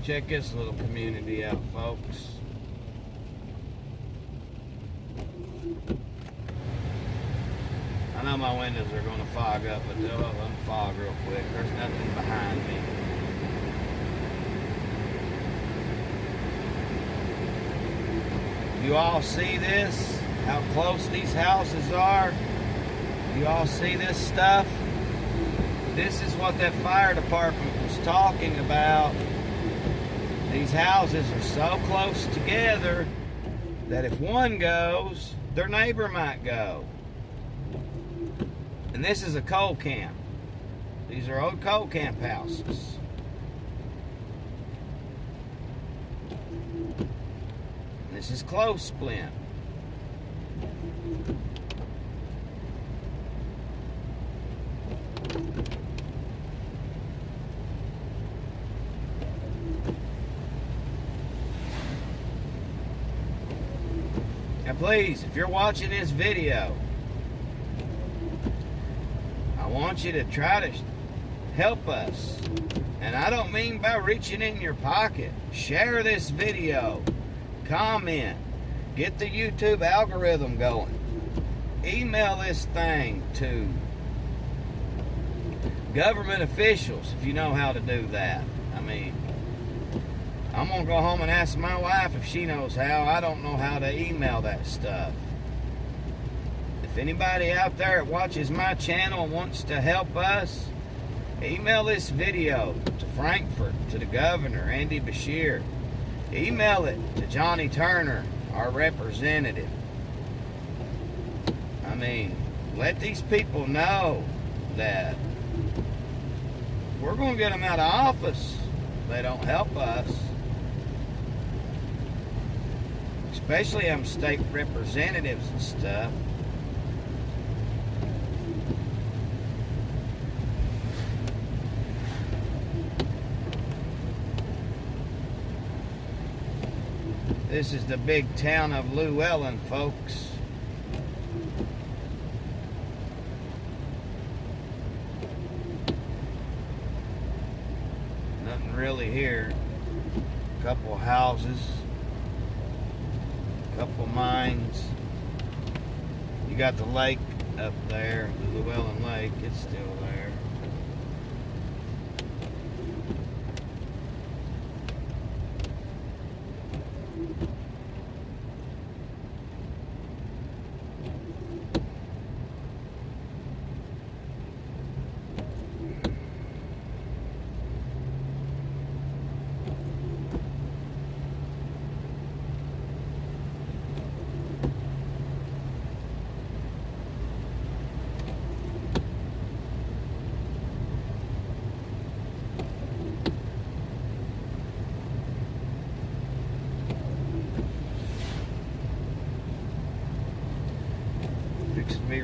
Check this little community out, folks. I know my windows are going to fog up, but they'll unfog real quick. There's nothing behind me. You all see this? How close these houses are? You all see this stuff? This is what that fire department was talking about. These houses are so close together that if one goes, their neighbor might go. And this is a coal camp. These are old coal camp houses. This is close splint. Now please, if you're watching this video, I want you to try to help us. And I don't mean by reaching in your pocket. Share this video. Comment. Get the YouTube algorithm going. Email this thing to government officials if you know how to do that. I mean, I'm going to go home and ask my wife if she knows how. I don't know how to email that stuff. If anybody out there that watches my channel wants to help us, email this video to Frankfurt, to the governor, Andy Beshear. Email it to Johnny Turner, our representative. I mean, let these people know that we're going to get them out of office if they don't help us. Especially them state representatives and stuff. This is the big town of Llewellyn, folks. Nothing really here. A couple houses. Couple mines. You got the lake up there, the Llewellyn Lake, it's still there.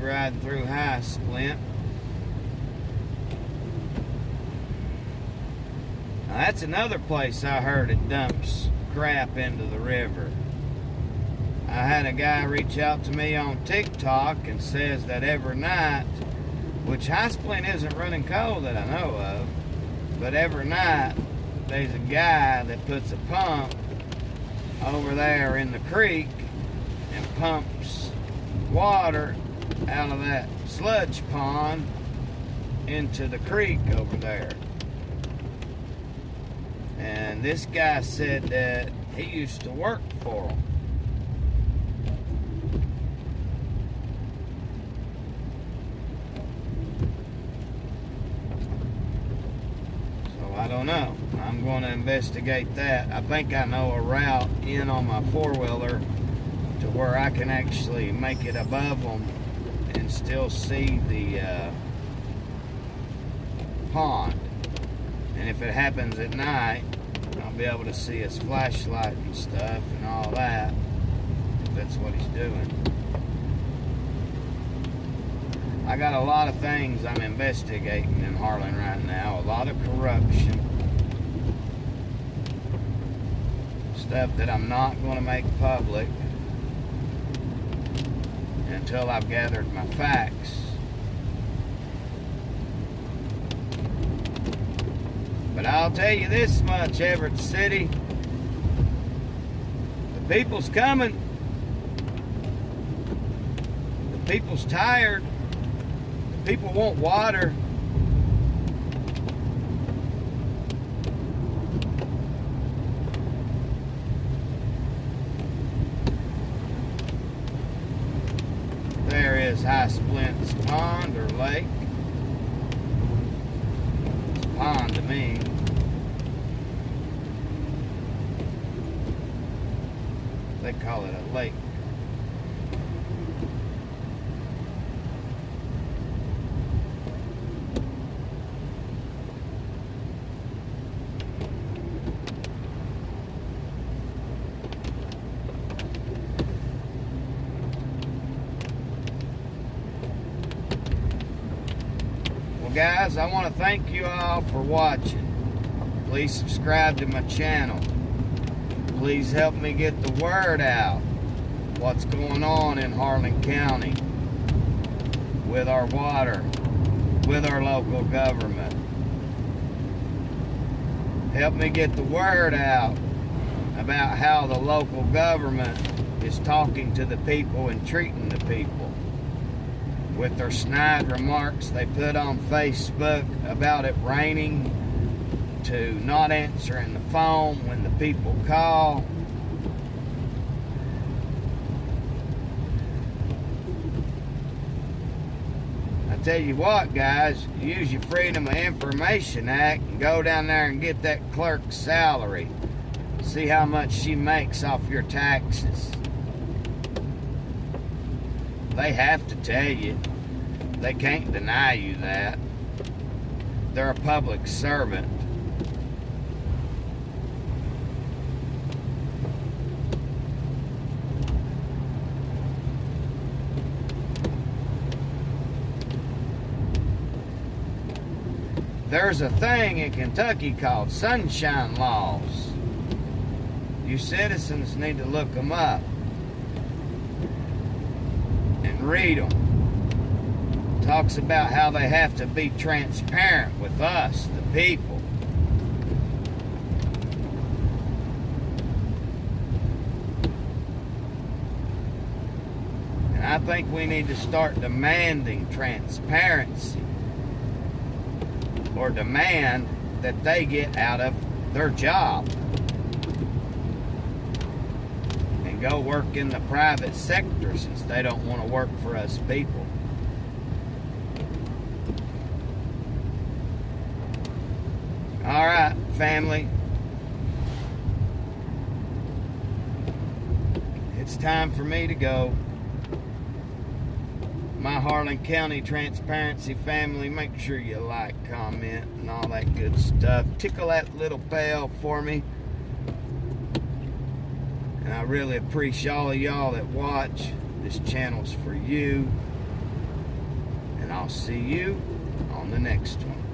riding through High Splint. Now that's another place I heard it dumps crap into the river. I had a guy reach out to me on TikTok and says that every night, which High Splint isn't running cold that I know of, but every night there's a guy that puts a pump over there in the creek and pumps water out of that sludge pond into the creek over there. And this guy said that he used to work for him. So I don't know. I'm going to investigate that. I think I know a route in on my four-wheeler to where I can actually make it above them and still see the pond. And if it happens at night, I'll be able to see his flashlight and stuff and all that, if that's what he's doing. I got a lot of things I'm investigating in Harlan right now. A lot of corruption. Stuff that I'm not going to make public until I've gathered my facts. But I'll tell you this much, Everett City. The people's coming. The people's tired. The people want water. There is High Splint's pond or lake. It's a pond to me. They call it a lake. Well, guys, I want to thank you all for watching. Please subscribe to my channel. Please help me get the word out. What's going on in Harlan County with our water, with our local government. Help me get the word out about how the local government is talking to the people and treating the people. With their snide remarks they put on Facebook about it raining, to not answering the phone when the people call. I tell you what, guys, use your Freedom of Information Act and go down there and get that clerk's salary. See how much she makes off your taxes. They have to tell you. They can't deny you that. They're a public servant. There's a thing in Kentucky called sunshine laws. You citizens need to look them up and read them. Talks about how they have to be transparent with us, the people. And I think we need to start demanding transparency, or demand that they get out of their job and go work in the private sector, since they don't want to work for us people. All right, family. It's time for me to go. My Harlan County Transparency family, make sure you like, comment, and all that good stuff. Tickle that little bell for me. And I really appreciate all of y'all that watch. This channel's for you. and I'll see you on the next one.